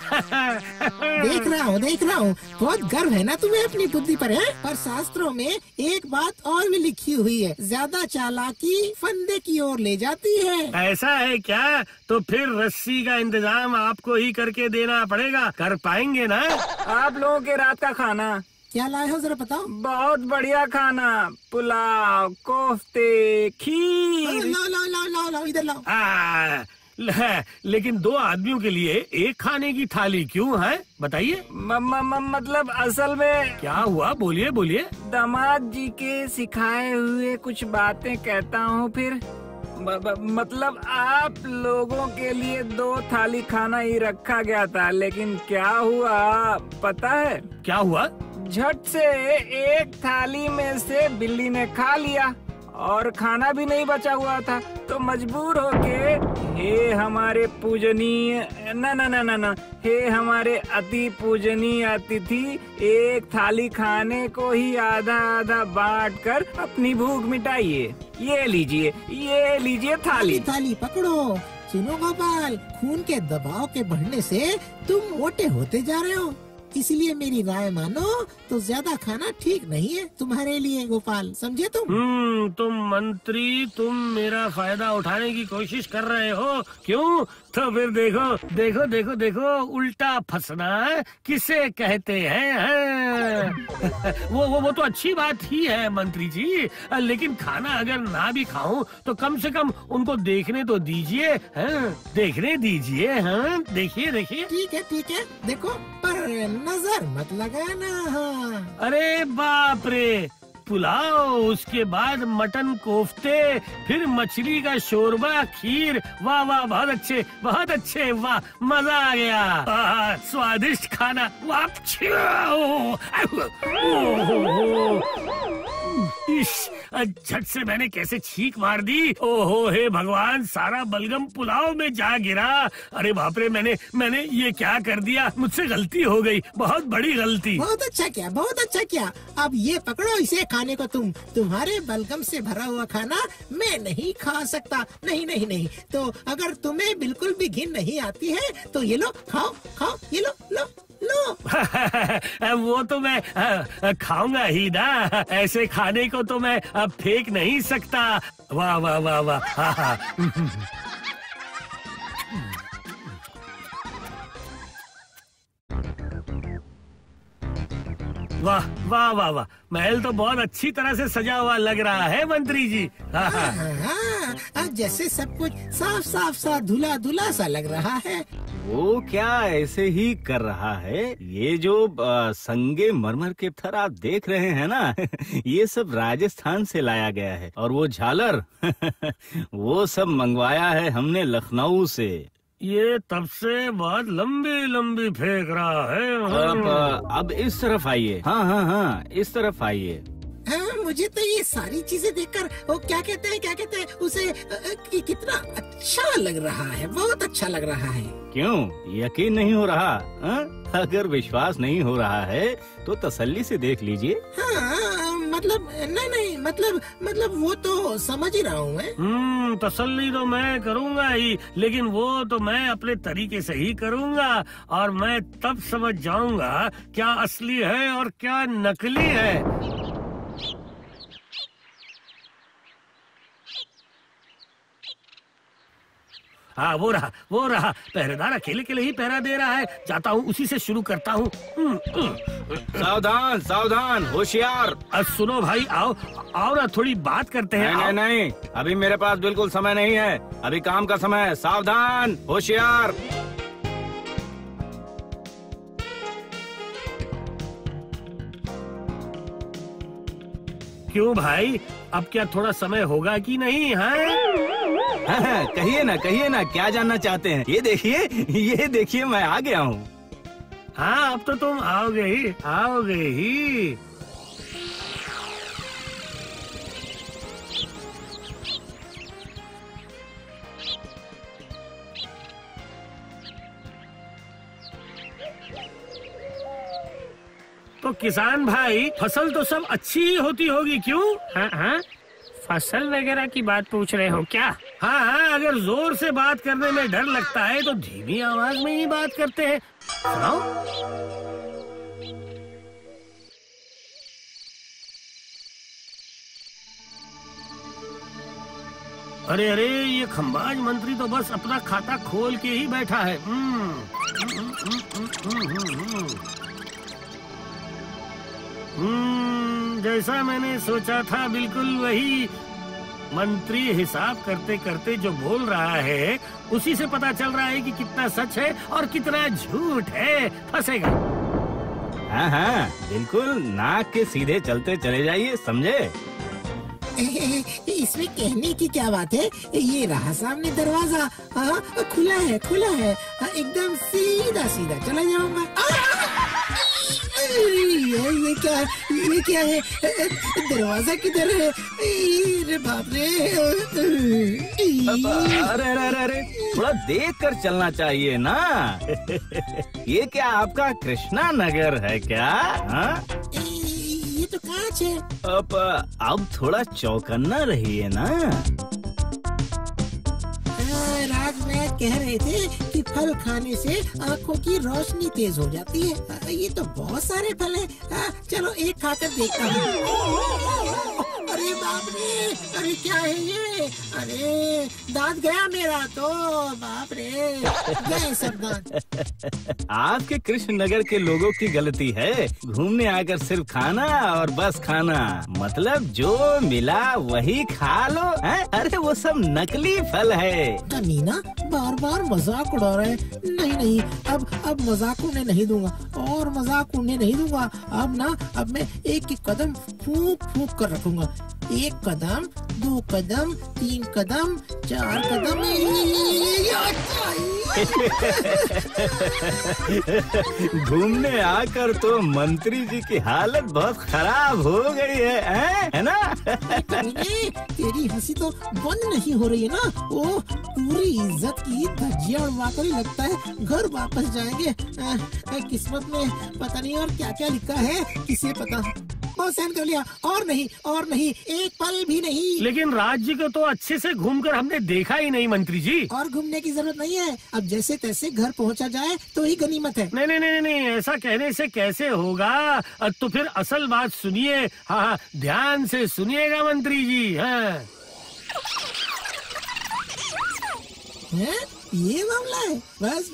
देख रहा हूँ। बहुत गर्व है ना तुम्हें अपनी बुद्धि पर, है? पर शास्त्रों में एक बात और भी लिखी हुई है, ज्यादा चालाकी फंदे की ओर ले जाती है।
ऐसा है क्या? तो फिर रस्सी का इंतजाम आपको ही करके देना पड़ेगा। कर पाएंगे ना?
आप लोगों के रात का खाना
क्या लाए हो जरा बताओ।
बहुत बढ़िया खाना, पुलाव, कोफ्ते, खीर।
लाओ इधर लाओ।
लेकिन 2 आदमियों के लिए एक खाने की थाली क्यों है, बताइए?
मतलब असल में
क्या हुआ, बोलिए बोलिए।
दामाद जी के सिखाए हुए कुछ बातें कहता हूँ, फिर मतलब आप लोगों के लिए 2 थाली खाना ही रखा गया था, लेकिन क्या हुआ पता है?
क्या हुआ?
झट से एक थाली में से बिल्ली ने खा लिया और खाना भी नहीं बचा हुआ था, तो मजबूर होके हे हमारे पूजनीय ना हे हमारे अति पूजनीय अतिथि, एक थाली खाने को ही आधा आधा बांट कर अपनी भूख मिटाइए। ये लीजिए थाली
पकड़ो। सुनो गोपाल, खून के दबाव के बढ़ने से तुम मोटे होते जा रहे हो, इसलिए मेरी राय मानो तो ज्यादा खाना ठीक नहीं है तुम्हारे लिए गोपाल, समझे तुम?
तुम मंत्री, तुम मेरा फायदा उठाने की कोशिश कर रहे हो, क्यों? तो फिर देखो उल्टा फंसना किसे कहते हैं? वो तो अच्छी बात ही है मंत्री जी, लेकिन खाना अगर ना भी खाऊं तो कम से कम उनको देखने तो दीजिए। देखने दीजिए। हाँ देखिए।
ठीक है देखो, पर नजर मत लगाना।
अरे बाप रे, पुलाव, उसके बाद मटन कोफ्ते, फिर मछली का शोरबा, खीर। वाह बहुत अच्छे, वाह मजा आ गया। स्वादिष्ट खाना। झट से मैंने कैसे छींक मार दी। ओहो हे भगवान, सारा बलगम पुलाव में जा गिरा। अरे बाप रे, मैंने ये क्या कर दिया? मुझसे गलती हो गई, बहुत बड़ी गलती।
बहुत अच्छा किया। अब ये पकड़ो इसे खाने को, तुम्हारे बलगम से भरा हुआ खाना मैं नहीं खा सकता। नहीं। तो अगर तुम्हें बिल्कुल भी घिन नहीं आती है तो ये लो, खाओ, ये लो।
वो तो मैं खाऊंगा ही ना, ऐसे खाने को तो मैं अब फेंक नहीं सकता। वाह। वाह, महल तो बहुत अच्छी तरह से सजा हुआ लग रहा है मंत्री जी।
हाँ, जैसे सब कुछ साफ सा धुला सा लग रहा है।
वो क्या ऐसे ही कर रहा है? ये जो संगे मरमर के पत्थर आप देख रहे हैं ना, ये सब राजस्थान से लाया गया है, और वो झालर वो सब मंगवाया है हमने लखनऊ से।
ये तब से बहुत लंबी फेंक रहा है।
अब इस तरफ आइए। हाँ, इस तरफ आइए।
मुझे तो ये सारी चीजें देखकर वो क्या कहते हैं उसे कितना अच्छा लग रहा है, बहुत अच्छा लग रहा है।
क्यों यकीन नहीं हो रहा? अगर विश्वास नहीं हो रहा है तो तसल्ली से देख लीजिए।
हाँ मतलब नहीं मतलब वो तो समझ ही रहा हूँ मैं।
तसल्ली तो मैं करूँगा ही, लेकिन वो तो मैं अपने तरीके से ही करूँगा, और मैं तब समझ जाऊँगा क्या असली है और क्या नकली है। हाँ वो रहा पहरेदार अकेले के लिए ही पहरा दे रहा है। जाता हूँ उसी से शुरू करता हूँ।
सावधान सावधान, होशियार।
सुनो भाई, आओ ना, थोड़ी बात करते हैं।
नहीं, अभी मेरे पास बिल्कुल समय नहीं है, अभी काम का समय है। सावधान होशियार।
क्यों भाई, अब क्या थोड़ा समय होगा कि नहीं?
हाँ, कहिए ना क्या जानना चाहते हैं? ये देखिए मैं आ गया हूँ।
हाँ अब तो तुम आओगे ही। तो किसान भाई, फसल तो सब अच्छी ही होती होगी, क्यों?
हाँ, फसल वगैरह की बात पूछ रहे हो क्या?
हाँ, अगर जोर से बात करने में डर लगता है तो धीमी आवाज में ही बात करते हैं। सुनाओ। अरे ये खंबाज मंत्री तो बस अपना खाता खोल के ही बैठा है। जैसा मैंने सोचा था बिल्कुल वही। मंत्री हिसाब करते करते जो बोल रहा है उसी से पता चल रहा है कि कितना सच है और कितना झूठ है। फंसेगा।
हाँ बिल्कुल, नाक के सीधे चलते चले जाइए, समझे?
इसमें कहने की क्या बात है? ये रहा सामने दरवाजा। खुला है, एकदम सीधा चला जाऊंगा। ये क्या है? दरवाजा किधर है? अरे बाप रे!
अरे थोड़ा देख कर चलना चाहिए ना। ये क्या आपका कृष्णा नगर है क्या?
ये तो कांच है।
अब थोड़ा चौकन्ना रहिए ना।
राजमहल कह रहे थे कि फल खाने से आँखों की रोशनी तेज हो जाती है। ये तो बहुत सारे फल हैं। चलो एक खाकर देखता हूँ। अरे बाप रे! अरे क्या है ये? अरे दांत गया मेरा तो, बाप रे! गए सब दांत।
आपके कृष्ण नगर के लोगों की गलती है। घूमने आकर सिर्फ खाना और बस खाना, मतलब जो मिला वही खा लो। अरे वो सब नकली फल है।
मीना बार मजाक उड़ा रहे। नहीं, अब मजाक उड़ने नहीं दूंगा, और मजाक उड़ने नहीं दूंगा। अब मैं एक कदम फूंक कर रखूंगा। 1 कदम, 2 कदम, 3 कदम, 4 कदम।
घूमने आकर तो मंत्री जी की हालत बहुत खराब हो गई है ना?
तेरी हंसी तो बंद नहीं हो रही है ना। वो पूरी इज्जत की धज्जियां उड़वाकर ही लगता है घर वापस जाएंगे। किस्मत में पता नहीं और क्या क्या लिखा है, किसे पता। बहुत सहन कर लिया, और नहीं, एक पल भी नहीं।
लेकिन राज्य को तो अच्छे से घूमकर हमने देखा ही नहीं मंत्री जी।
और घूमने की जरूरत नहीं है, अब जैसे तैसे घर पहुंचा जाए तो ही गनीमत है।
नहीं, ऐसा कहने से कैसे होगा? तो फिर असल बात सुनिए। हाँ, ध्यान से सुनिएगा मंत्री जी। हाँ,
ये मामला है। बस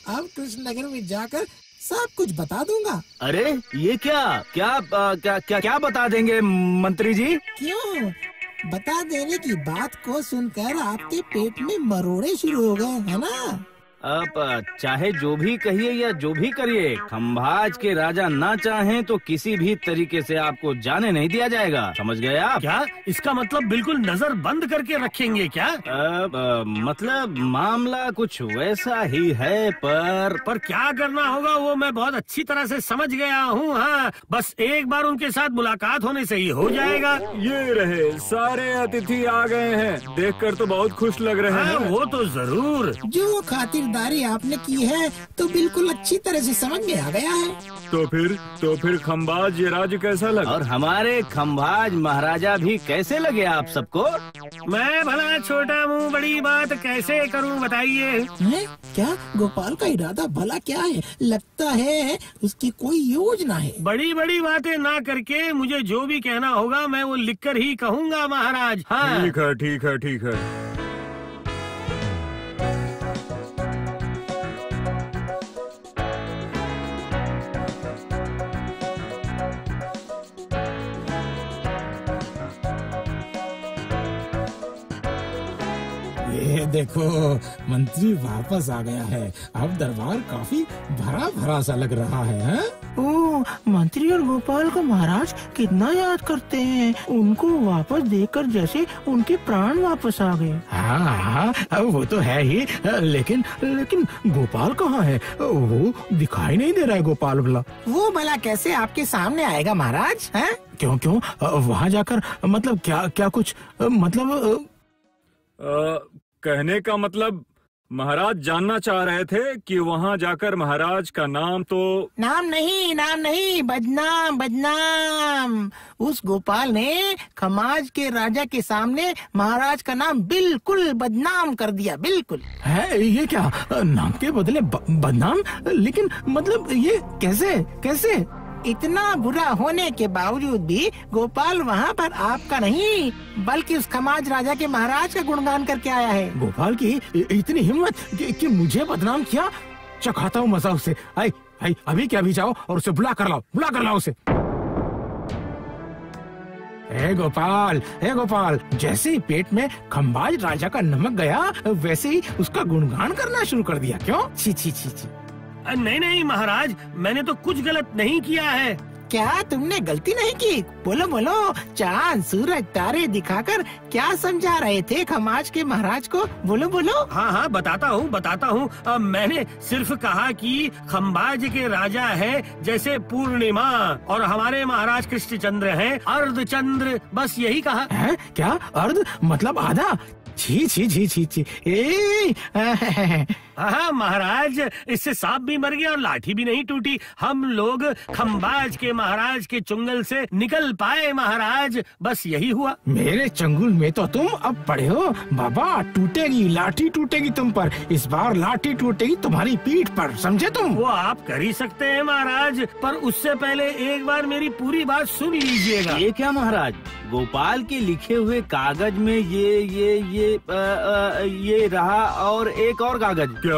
अब कृष्ण नगर में जाकर सब कुछ बता दूंगा।
अरे ये क्या बता देंगे मंत्री जी?
क्यों? बता देने की बात को सुनकर आपके पेट में मरोड़े शुरू हो गए, है ना?
अब चाहे जो भी कहिए या जो भी करिए, खंभाज के राजा ना चाहें तो किसी भी तरीके से आपको जाने नहीं दिया जाएगा, समझ गए आप?
क्या इसका मतलब बिल्कुल नजर बंद करके रखेंगे क्या?
मतलब मामला कुछ वैसा ही है, पर
क्या करना होगा वो मैं बहुत अच्छी तरह से समझ गया हूँ। हाँ, बस एक बार उनके साथ मुलाकात होने से ही हो जाएगा।
ये रहे, सारे अतिथि आ गए हैं। देखकर तो बहुत खुश लग रहे हैं।
वो तो जरूर।
जो खातिरदारी आपने की है तो बिल्कुल अच्छी तरह से समझ में आ गया है।
तो फिर खंभाज ये राज्य कैसा लगा?
और हमारे खंभाज महाराजा भी कैसे लगे आप सबको?
मैं भला छोटा मुंह बड़ी बात कैसे करूं बताइए?
क्या गोपाल का इरादा भला क्या है? लगता है उसकी कोई योजना है।
बड़ी बड़ी बातें ना करके मुझे जो भी कहना होगा मैं वो लिखकर ही कहूँगा महाराज। हाँ
ठीक है।
ये देखो, मंत्री वापस आ गया है। अब दरबार काफी भरा भरा सा लग रहा है।
ओ, मंत्री और गोपाल को महाराज कितना याद करते हैं। उनको वापस देखकर जैसे उनके प्राण वापस आ गए।
हाँ, वो तो है ही, लेकिन गोपाल कहाँ है? वो दिखाई नहीं दे रहा है गोपाल भला।
वो भला कैसे आपके सामने आएगा महाराज? हैं?
क्यों वहाँ जाकर मतलब क्या कुछ मतलब
कहने का मतलब महाराज जानना चाह रहे थे कि वहाँ जाकर महाराज का नाम नहीं, बदनाम। उस गोपाल ने खमाज के राजा के सामने महाराज का नाम बिल्कुल बदनाम कर दिया। बिल्कुल
है। ये क्या, नाम के बदले बदनाम? लेकिन मतलब ये कैसे?
इतना बुरा होने के बावजूद भी गोपाल वहाँ पर आपका नहीं बल्कि उस खमाज राजा के महाराज का गुणगान करके आया है।
गोपाल की इतनी हिम्मत कि मुझे बदनाम किया। चखाता हूँ मजा उसे। आई अभी क्या भी जाओ और उसे बुला कर लाओ उसे। हे गोपाल, जैसे ही पेट में खंभाज राजा का नमक गया वैसे ही उसका गुणगान करना शुरू कर दिया। क्यों? छी।
नहीं महाराज, मैंने तो कुछ गलत नहीं किया है।
क्या तुमने गलती नहीं की? बोलो, चांद सूरज तारे दिखाकर क्या समझा रहे थे खमाज के महाराज को? बोलो।
हाँ, बताता हूँ। मैंने सिर्फ कहा कि खंभाज के राजा है जैसे पूर्णिमा और हमारे महाराज कृष्णचंद्र हैं अर्धचंद्र, बस यही कहा
है। क्या अर्ध मतलब आधा? छी।
हाँ महाराज, इससे सांप भी मर गया और लाठी भी नहीं टूटी। हम लोग खंभाज के महाराज के चुंगल से निकल पाए महाराज, बस यही हुआ।
मेरे चंगुल में तो तुम अब पड़े हो बाबा। लाठी टूटेगी तुम पर। इस बार लाठी टूटेगी तुम्हारी पीठ पर, समझे तुम?
वो आप कर ही सकते हैं महाराज, पर उससे पहले एक बार मेरी पूरी बात सुन लीजिएगा।
ये क्या महाराज, गोपाल के लिखे हुए कागज में ये रहा और एक और कागज।
क्या?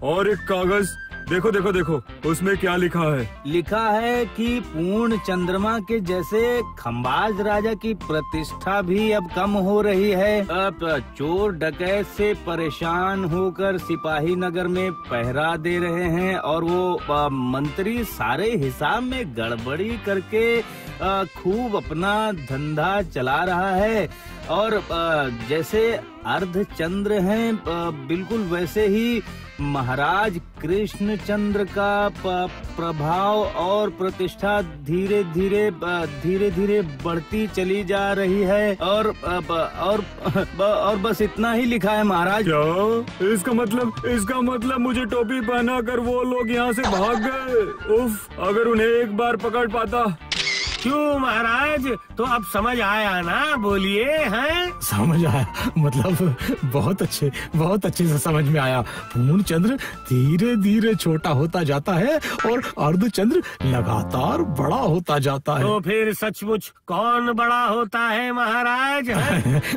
और एक कागज? देखो, उसमें क्या लिखा है?
लिखा है कि पूर्ण चंद्रमा के जैसे खंभाज राजा की प्रतिष्ठा भी अब कम हो रही है। अब चोर डकैत से परेशान होकर सिपाही नगर में पहरा दे रहे हैं और वो मंत्री सारे हिसाब में गड़बड़ी करके खूब अपना धंधा चला रहा है। और जैसे अर्धचंद्र हैं बिल्कुल वैसे ही महाराज कृष्णचंद्र का प्रभाव और प्रतिष्ठा धीरे धीरे बढ़ती चली जा रही है। और बस इतना ही लिखा है महाराज।
क्या? इसका मतलब मुझे टोपी पहना कर वो लोग यहाँ से भाग गए। उफ, अगर उन्हें एक बार पकड़ पाता।
क्यों महाराज, तो अब समझ आया ना? बोलिए। हैं?
समझ आया, मतलब बहुत अच्छे से समझ में आया। पूर्ण चंद्र धीरे धीरे छोटा होता जाता है और अर्धचंद्र लगातार बड़ा होता जाता है।
तो फिर सचमुच कौन बड़ा होता है महाराज?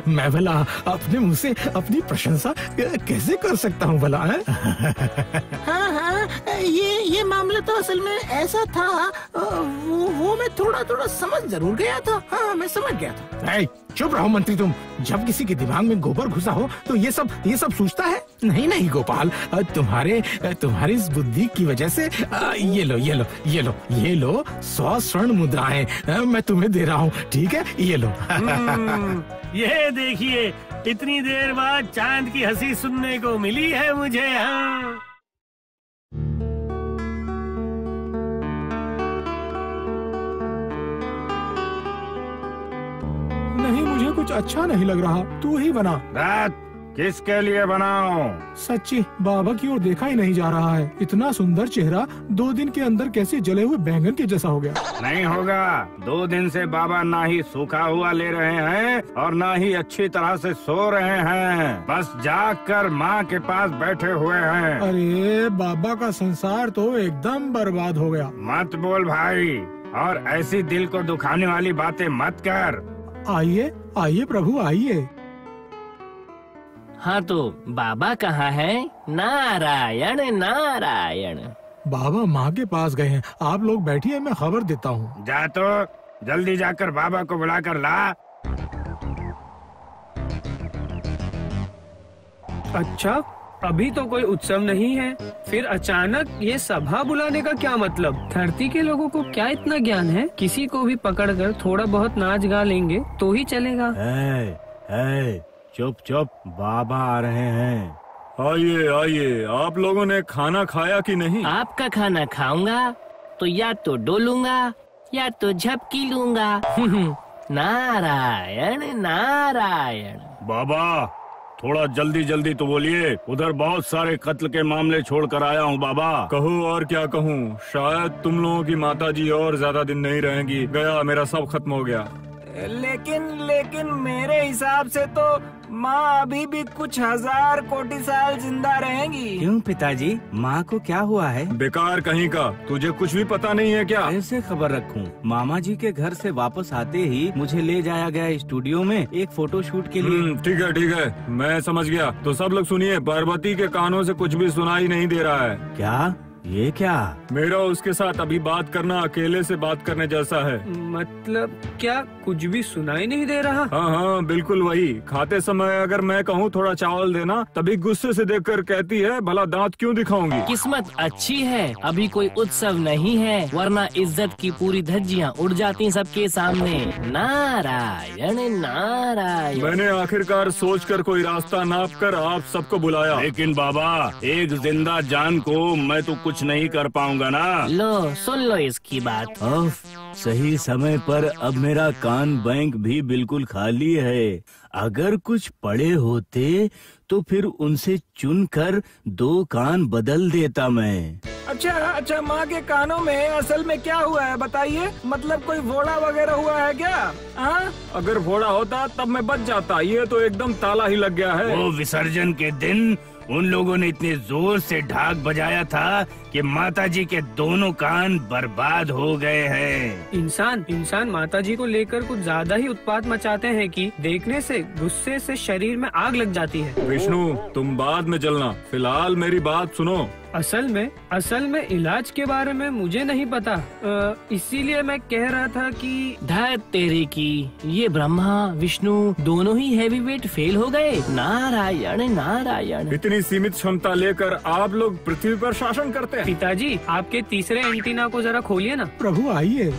मैं भला अपने मुंह से अपनी प्रशंसा कैसे कर सकता हूँ भला?
हाँ, ये मामला तो असल में ऐसा था। वो मैं थोड़ा समझ जरूर गया था। हाँ, मैं समझ गया था।
चुप रहो मंत्री तुम। जब किसी के दिमाग में गोबर घुसा हो तो ये सब सोचता है। नहीं नहीं गोपाल, तुम्हारी इस बुद्धि की वजह से ये लो 100 स्वर्ण मुद्राएं मैं तुम्हें दे रहा हूँ, ठीक है? ये लो।
ये देखिए, इतनी देर बाद चांद की हंसी सुनने को मिली है मुझे। हाँ।
नहीं, मुझे कुछ अच्छा नहीं लग रहा, तू ही बना।
किसके लिए बनाऊं?
सच्ची बाबा की ओर देखा ही नहीं जा रहा है। इतना सुंदर चेहरा 2 दिन के अंदर कैसे जले हुए बैंगन के जैसा हो गया।
नहीं होगा, 2 दिन से बाबा ना ही सूखा हुआ ले रहे हैं और ना ही अच्छी तरह से सो रहे हैं, बस जाग कर माँ के पास बैठे हुए हैं।
अरे बाबा का संसार तो एकदम बर्बाद हो गया।
मत बोल भाई, और ऐसी दिल को दुखाने वाली बातें मत कर।
आइए प्रभु आइए।
हाँ तो बाबा कहाँ है? नारायण नारायण।
बाबा माँ के पास गए हैं, आप लोग बैठिए, मैं खबर देता हूँ।
जा तो जल्दी जाकर बाबा को बुला कर ला।
अच्छा, अभी तो कोई उत्सव नहीं है, फिर अचानक ये सभा बुलाने का क्या मतलब? धरती के लोगों को क्या इतना ज्ञान है? किसी को भी पकड़कर थोड़ा बहुत नाच गा लेंगे तो ही चलेगा।
चुप चुप, बाबा आ रहे हैं।
आइए, आप लोगों ने खाना खाया कि नहीं?
आपका खाना खाऊंगा तो या तो डोलूंगा या तो झपकी लूंगा। नारायण नारायण।
बाबा थोड़ा जल्दी तो बोलिए, उधर बहुत सारे कत्ल के मामले छोड़ कर आया हूँ बाबा।
कहूँ और क्या कहूँ, शायद तुम लोगों की माताजी और ज्यादा दिन नहीं रहेंगी। गया मेरा सब खत्म हो गया।
लेकिन मेरे हिसाब से तो माँ अभी भी कुछ 1000 कोटि साल जिंदा रहेंगी।
क्यों पिताजी, माँ को क्या हुआ है?
बेकार कहीं का, तुझे कुछ भी पता नहीं है क्या?
कैसे खबर रखूं? मामा जी के घर से वापस आते ही मुझे ले जाया गया स्टूडियो में एक फोटो शूट के लिए।
ठीक है, मैं समझ गया। तो सब लोग सुनिए, पार्वती के कानों से कुछ भी सुनाई नहीं दे रहा है।
क्या? ये क्या?
मेरा उसके साथ अभी बात करना अकेले से बात करने जैसा है।
मतलब क्या कुछ भी सुनाई नहीं दे रहा?
हाँ, बिल्कुल वही। खाते समय अगर मैं कहूँ थोड़ा चावल देना, तभी गुस्से से देखकर कहती है भला दांत क्यों दिखाऊंगी।
किस्मत अच्छी है, अभी कोई उत्सव नहीं है, वरना इज्जत की पूरी धज्जियाँ उड़ जाती सबके सामने। नारायण नारायण।
मैंने आखिरकार सोचकर कोई रास्ता नाप कर आप सबको बुलाया।
लेकिन बाबा, एक जिंदा जान को मैं तो कुछ नहीं कर पाऊंगा ना।
लो सुन लो इसकी बात।
सही समय पर अब मेरा कान बैंक भी बिल्कुल खाली है। अगर कुछ पड़े होते तो फिर उनसे चुनकर 2 कान बदल देता मैं।
अच्छा, माँ के कानों में असल में क्या हुआ है बताइए? मतलब कोई फोड़ा वगैरह हुआ है क्या?
अगर फोड़ा होता तब मैं बच जाता, ये तो एकदम ताला ही लग गया है।
वो विसर्जन के दिन उन लोगों ने इतने जोर से ढाक बजाया था कि माताजी के दोनों कान बर्बाद हो गए हैं।
इंसान माताजी को लेकर कुछ ज्यादा ही उत्पात मचाते हैं कि देखने से गुस्से से शरीर में आग लग जाती है।
विष्णु, तुम बाद में जलना, फिलहाल मेरी बात सुनो।
असल में इलाज के बारे में मुझे नहीं पता, इसीलिए मैं कह रहा था कि
धत तेरी की, ये ब्रह्मा विष्णु दोनों ही हैवी वेट फेल हो गए। नारायण नारायण।
इतनी सीमित क्षमता लेकर आप लोग पृथ्वी पर शासन करते हैं।
पिताजी, आपके तीसरे एंटीना को जरा खोलिए ना।
प्रभु आइए।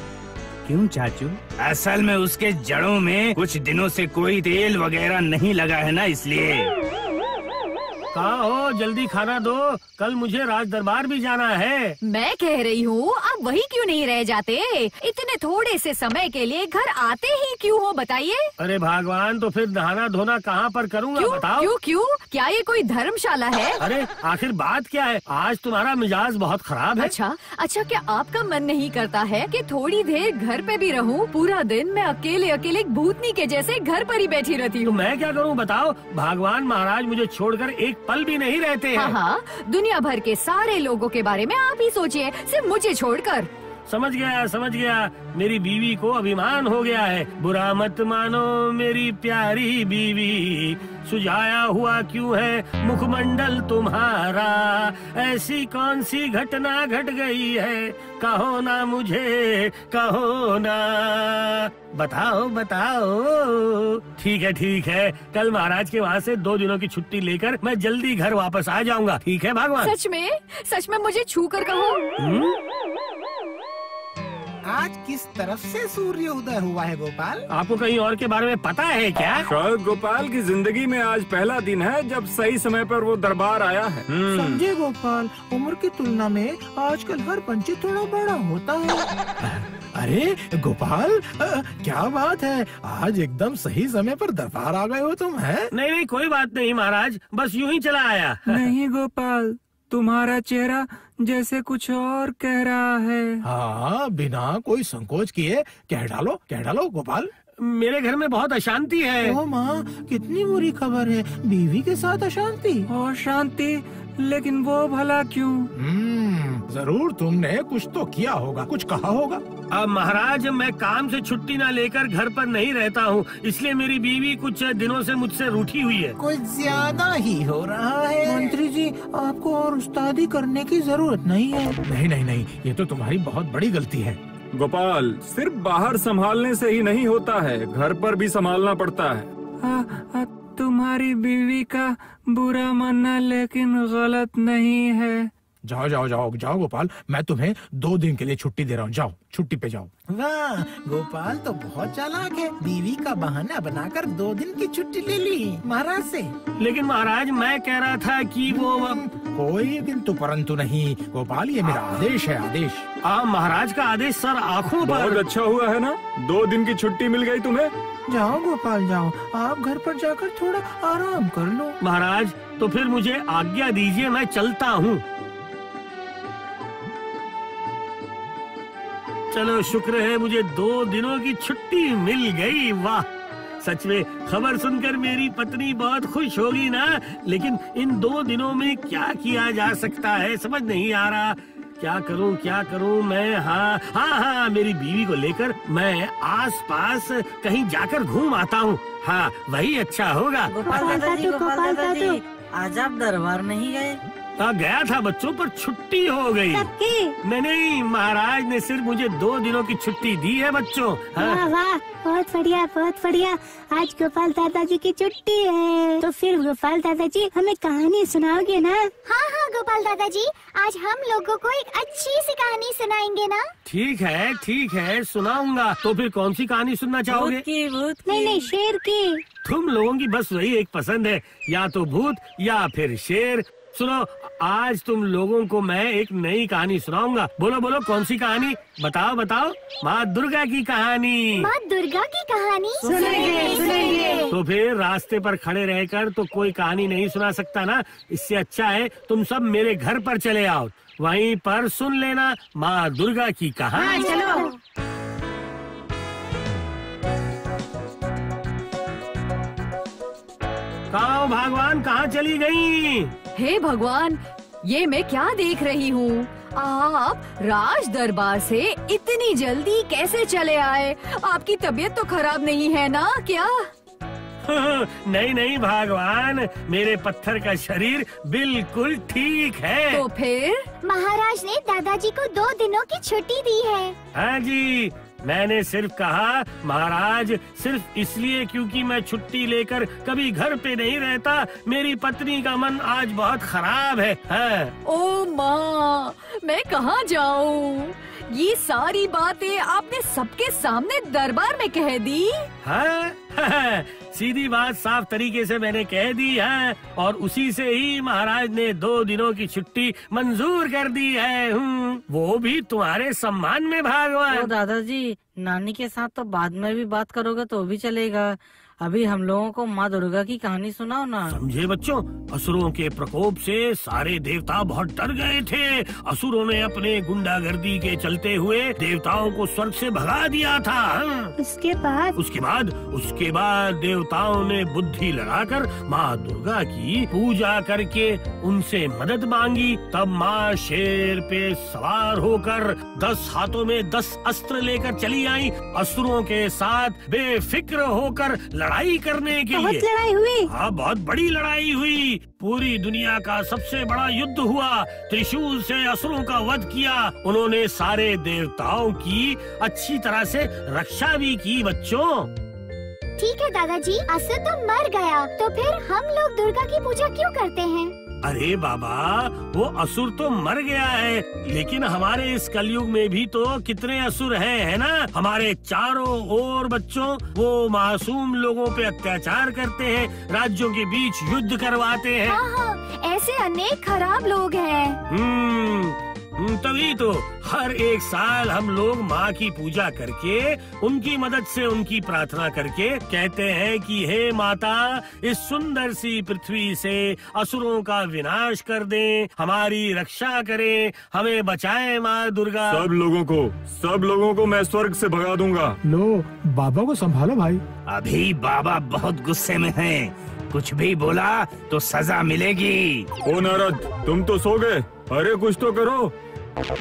क्यों चाचू?
असल में उसके जड़ों में कुछ दिनों से कोई तेल वगैरह नहीं लगा है ना, इसलिए।
कहाँ हो? जल्दी खाना दो, कल मुझे राज दरबार भी जाना है।
मैं कह रही हूँ, आप वही क्यों नहीं रह जाते? इतने थोड़े से समय के लिए घर आते ही क्यों हो बताइए?
अरे भगवान, तो फिर नहाना धोना कहाँ पर करूँगा बताओ?
क्यों? क्या ये कोई धर्मशाला है?
अरे आखिर बात क्या है? आज तुम्हारा मिजाज बहुत खराब है।
अच्छा, क्या आपका मन नहीं करता है कि थोड़ी देर घर पे भी रहूं? पूरा दिन मैं अकेले एक भूतनी के जैसे घर पर ही बैठी रहती हूँ।
मैं क्या करूँ बताओ? भगवान महाराज मुझे छोड़कर एक पल भी नहीं रहते हैं।
हाँ, दुनिया भर के सारे लोगों के बारे में आप ही सोचिए, सिर्फ मुझे छोड़कर।
समझ गया। मेरी बीवी को अभिमान हो गया है। बुरा मत मानो मेरी प्यारी बीवी, सुझाया हुआ क्यों है मुखमंडल तुम्हारा, ऐसी कौन सी घटना घट गई है, कहो ना मुझे, कहो ना, बताओ। ठीक है, कल महाराज के वहाँ से 2 दिनों की छुट्टी लेकर मैं जल्दी घर वापस आ जाऊंगा। ठीक है भगवान?
सच में मुझे छू कर कहो।
आज किस तरफ से सूर्य उदय हुआ है गोपाल?
आपको कहीं और के बारे में पता है क्या?
शायद गोपाल की जिंदगी में आज पहला दिन है जब सही समय पर वो दरबार आया है।
समझे गोपाल, उम्र की तुलना में आजकल हर पंछी थोड़ा बड़ा होता है। अरे गोपाल, क्या बात है, आज एकदम सही समय पर दरबार आ गए हो तुम, है?
नहीं, कोई बात नहीं महाराज, बस यूं ही चला आया।
नहीं गोपाल, तुम्हारा चेहरा जैसे कुछ और कह रहा है।
हाँ, बिना कोई संकोच किए कह डालो गोपाल।
मेरे घर में बहुत अशांति है।
ओ माँ, कितनी बुरी खबर है, बीवी के साथ अशांति।
और शांति, लेकिन वो भला क्यों?
जरूर तुमने कुछ तो किया होगा, कुछ कहा होगा।
अब महाराज, मैं काम से छुट्टी ना लेकर घर पर नहीं रहता हूँ, इसलिए मेरी बीवी कुछ दिनों से मुझसे रूठी हुई है।
कुछ ज्यादा ही हो रहा है।
मंत्री जी, आपको और उस्तादी करने की जरूरत नहीं है। नहीं, ये तो तुम्हारी बहुत बड़ी गलती है।
गोपाल, सिर्फ बाहर संभालने से ही नहीं होता है, घर पर भी संभालना पड़ता है। तुम्हारी बीवी का बुरा मानना लेकिन गलत नहीं है।
जाओ गोपाल, मैं तुम्हें 2 दिन के लिए छुट्टी दे रहा हूँ, जाओ छुट्टी पे जाओ।
वाह, गोपाल तो बहुत चालाक है, बीवी का बहाना बनाकर 2 दिन की छुट्टी ले ली महाराज से।
लेकिन महाराज, मैं कह रहा था कि वो
कोई किंतु परंतु नहीं गोपाल, ये मेरा आदेश है, आदेश।
महाराज का आदेश सर आँखों पर।
बहुत अच्छा हुआ है ना, 2 दिन की छुट्टी मिल गई तुम्हें।
जाओ गोपाल जाओ, आप घर पर जाकर थोड़ा आराम कर लो।
महाराज, तो फिर मुझे आज्ञा दीजिए, मैं चलता हूँ। चलो, शुक्र है मुझे 2 दिनों की छुट्टी मिल गई। वाह, सच में खबर सुनकर मेरी पत्नी बहुत खुश होगी ना। लेकिन इन 2 दिनों में क्या किया जा सकता है, समझ नहीं आ रहा। क्या करूं मैं? हाँ, मेरी बीवी को लेकर मैं आसपास कहीं जाकर घूम आता हूँ। हाँ, वही अच्छा होगा।
गोपाल दादू, आज आप दरबार नहीं गए?
गया था बच्चों, पर छुट्टी हो गई। नहीं, महाराज ने सिर्फ मुझे 2 दिनों की छुट्टी दी है बच्चों।
वाह, बहुत बढ़िया। आज गोपाल दादाजी की छुट्टी है, तो फिर गोपाल दादाजी हमें कहानी सुनाओगे ना?
हाँ गोपाल दादाजी, आज हम लोगों को एक अच्छी सी कहानी सुनाएंगे ना?
ठीक है, सुनाऊंगा। तो फिर कौन सी कहानी सुनना चाहोगे?
भूत की। नहीं, शेर की।
तुम लोगों की बस वही एक पसंद है, या तो भूत या फिर शेर। सुनो, आज तुम लोगों को मैं एक नई कहानी सुनाऊंगा। बोलो कौन सी कहानी? बताओ। माँ दुर्गा की कहानी।
माँ दुर्गा की कहानी?
सुनेंगे।
तो फिर रास्ते पर खड़े रहकर तो कोई कहानी नहीं सुना सकता ना। इससे अच्छा है तुम सब मेरे घर पर चले आओ, वहीं पर सुन लेना माँ दुर्गा की कहानी।
चलो।
कहाँ भगवान, कहाँ चली गई?
हे भगवान, ये मैं क्या देख रही हूँ? आप राज दरबार से इतनी जल्दी कैसे चले आए? आपकी तबीयत तो खराब नहीं है ना क्या?
नहीं भगवान, मेरे पत्थर का शरीर बिल्कुल ठीक है।
तो फिर?
महाराज ने दादाजी को 2 दिनों की छुट्टी दी है।
हाँ जी, मैंने सिर्फ कहा महाराज, सिर्फ इसलिए क्योंकि मैं छुट्टी लेकर कभी घर पे नहीं रहता। मेरी पत्नी का मन आज बहुत खराब है।
ओ माँ, मैं कहाँ जाऊँ? ये सारी बातें आपने सबके सामने दरबार में कह दी?
हाँ, सीधी बात साफ तरीके से मैंने कह दी है, और उसी से ही महाराज ने 2 दिनों की छुट्टी मंजूर कर दी है। वो भी तुम्हारे सम्मान में भगवान।
दादाजी, नानी के साथ तो बाद में भी बात करोगे तो भी चलेगा। अभी हम लोगों को माँ दुर्गा की कहानी सुनाओ ना।
समझे बच्चों, असुरों के प्रकोप से सारे देवता बहुत डर गए थे। असुरों ने अपने गुंडागर्दी के चलते हुए देवताओं को स्वर्ग से भगा दिया था। उसके बाद देवताओं ने बुद्धि लगाकर माँ दुर्गा की पूजा करके उनसे मदद मांगी। तब माँ शेर पे सवार होकर 10 हाथों में 10 अस्त्र लेकर चली आई, असुरों के साथ बेफिक्र होकर लड़ाई करने के लिए।
बहुत लड़ाई हुई।
हाँ, बहुत बड़ी लड़ाई हुई। पूरी दुनिया का सबसे बड़ा युद्ध हुआ। त्रिशूल से असुरों का वध किया। उन्होंने सारे देवताओं की अच्छी तरह से रक्षा भी की बच्चों।
ठीक है दादाजी, असुर तो मर गया, तो फिर हम लोग दुर्गा की पूजा क्यों करते हैं?
अरे बाबा, वो असुर तो मर गया है, लेकिन हमारे इस कलयुग में भी तो कितने असुर हैं, है ना? हमारे चारों ओर बच्चों वो मासूम लोगों पे अत्याचार करते हैं, राज्यों के बीच युद्ध करवाते हैं।
हाँ, ऐसे अनेक खराब लोग हैं।
तभी तो हर एक साल हम लोग माँ की पूजा करके उनकी मदद से, उनकी प्रार्थना करके कहते हैं कि हे माता, इस सुंदर सी पृथ्वी से असुरों का विनाश कर दें, हमारी रक्षा करें, हमें बचाएं माँ दुर्गा।
सब लोगों को मैं स्वर्ग से भगा दूंगा।
लो, बाबा को संभालो भाई।
अभी बाबा बहुत गुस्से में हैं। कुछ भी बोला तो सजा मिलेगी।
ओ नारद, तुम तो सो गए। अरे कुछ तो करो।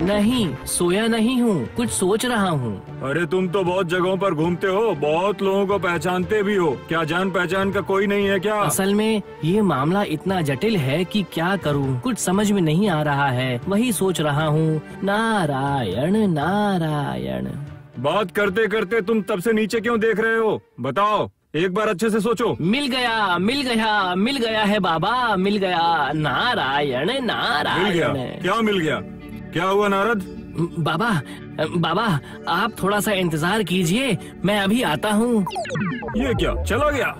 नहीं, सोया नहीं हूँ, कुछ सोच रहा हूँ।
अरे तुम तो बहुत जगहों पर घूमते हो, बहुत लोगों को पहचानते भी हो, क्या जान पहचान का कोई नहीं है क्या?
असल में ये मामला इतना जटिल है कि क्या करूँ, कुछ समझ में नहीं आ रहा है, वही सोच रहा हूँ। नारायण नारायण।
बात करते करते तुम तब से नीचे क्यों देख रहे हो? बताओ, एक बार अच्छे से सोचो।
मिल गया है बाबा, मिल गया। नारायण नारायण।
मिल गया? क्या मिल गया? क्या हुआ नारद?
बाबा आप थोड़ा सा इंतजार कीजिए, मैं अभी आता हूँ।
ये क्या, चला गया?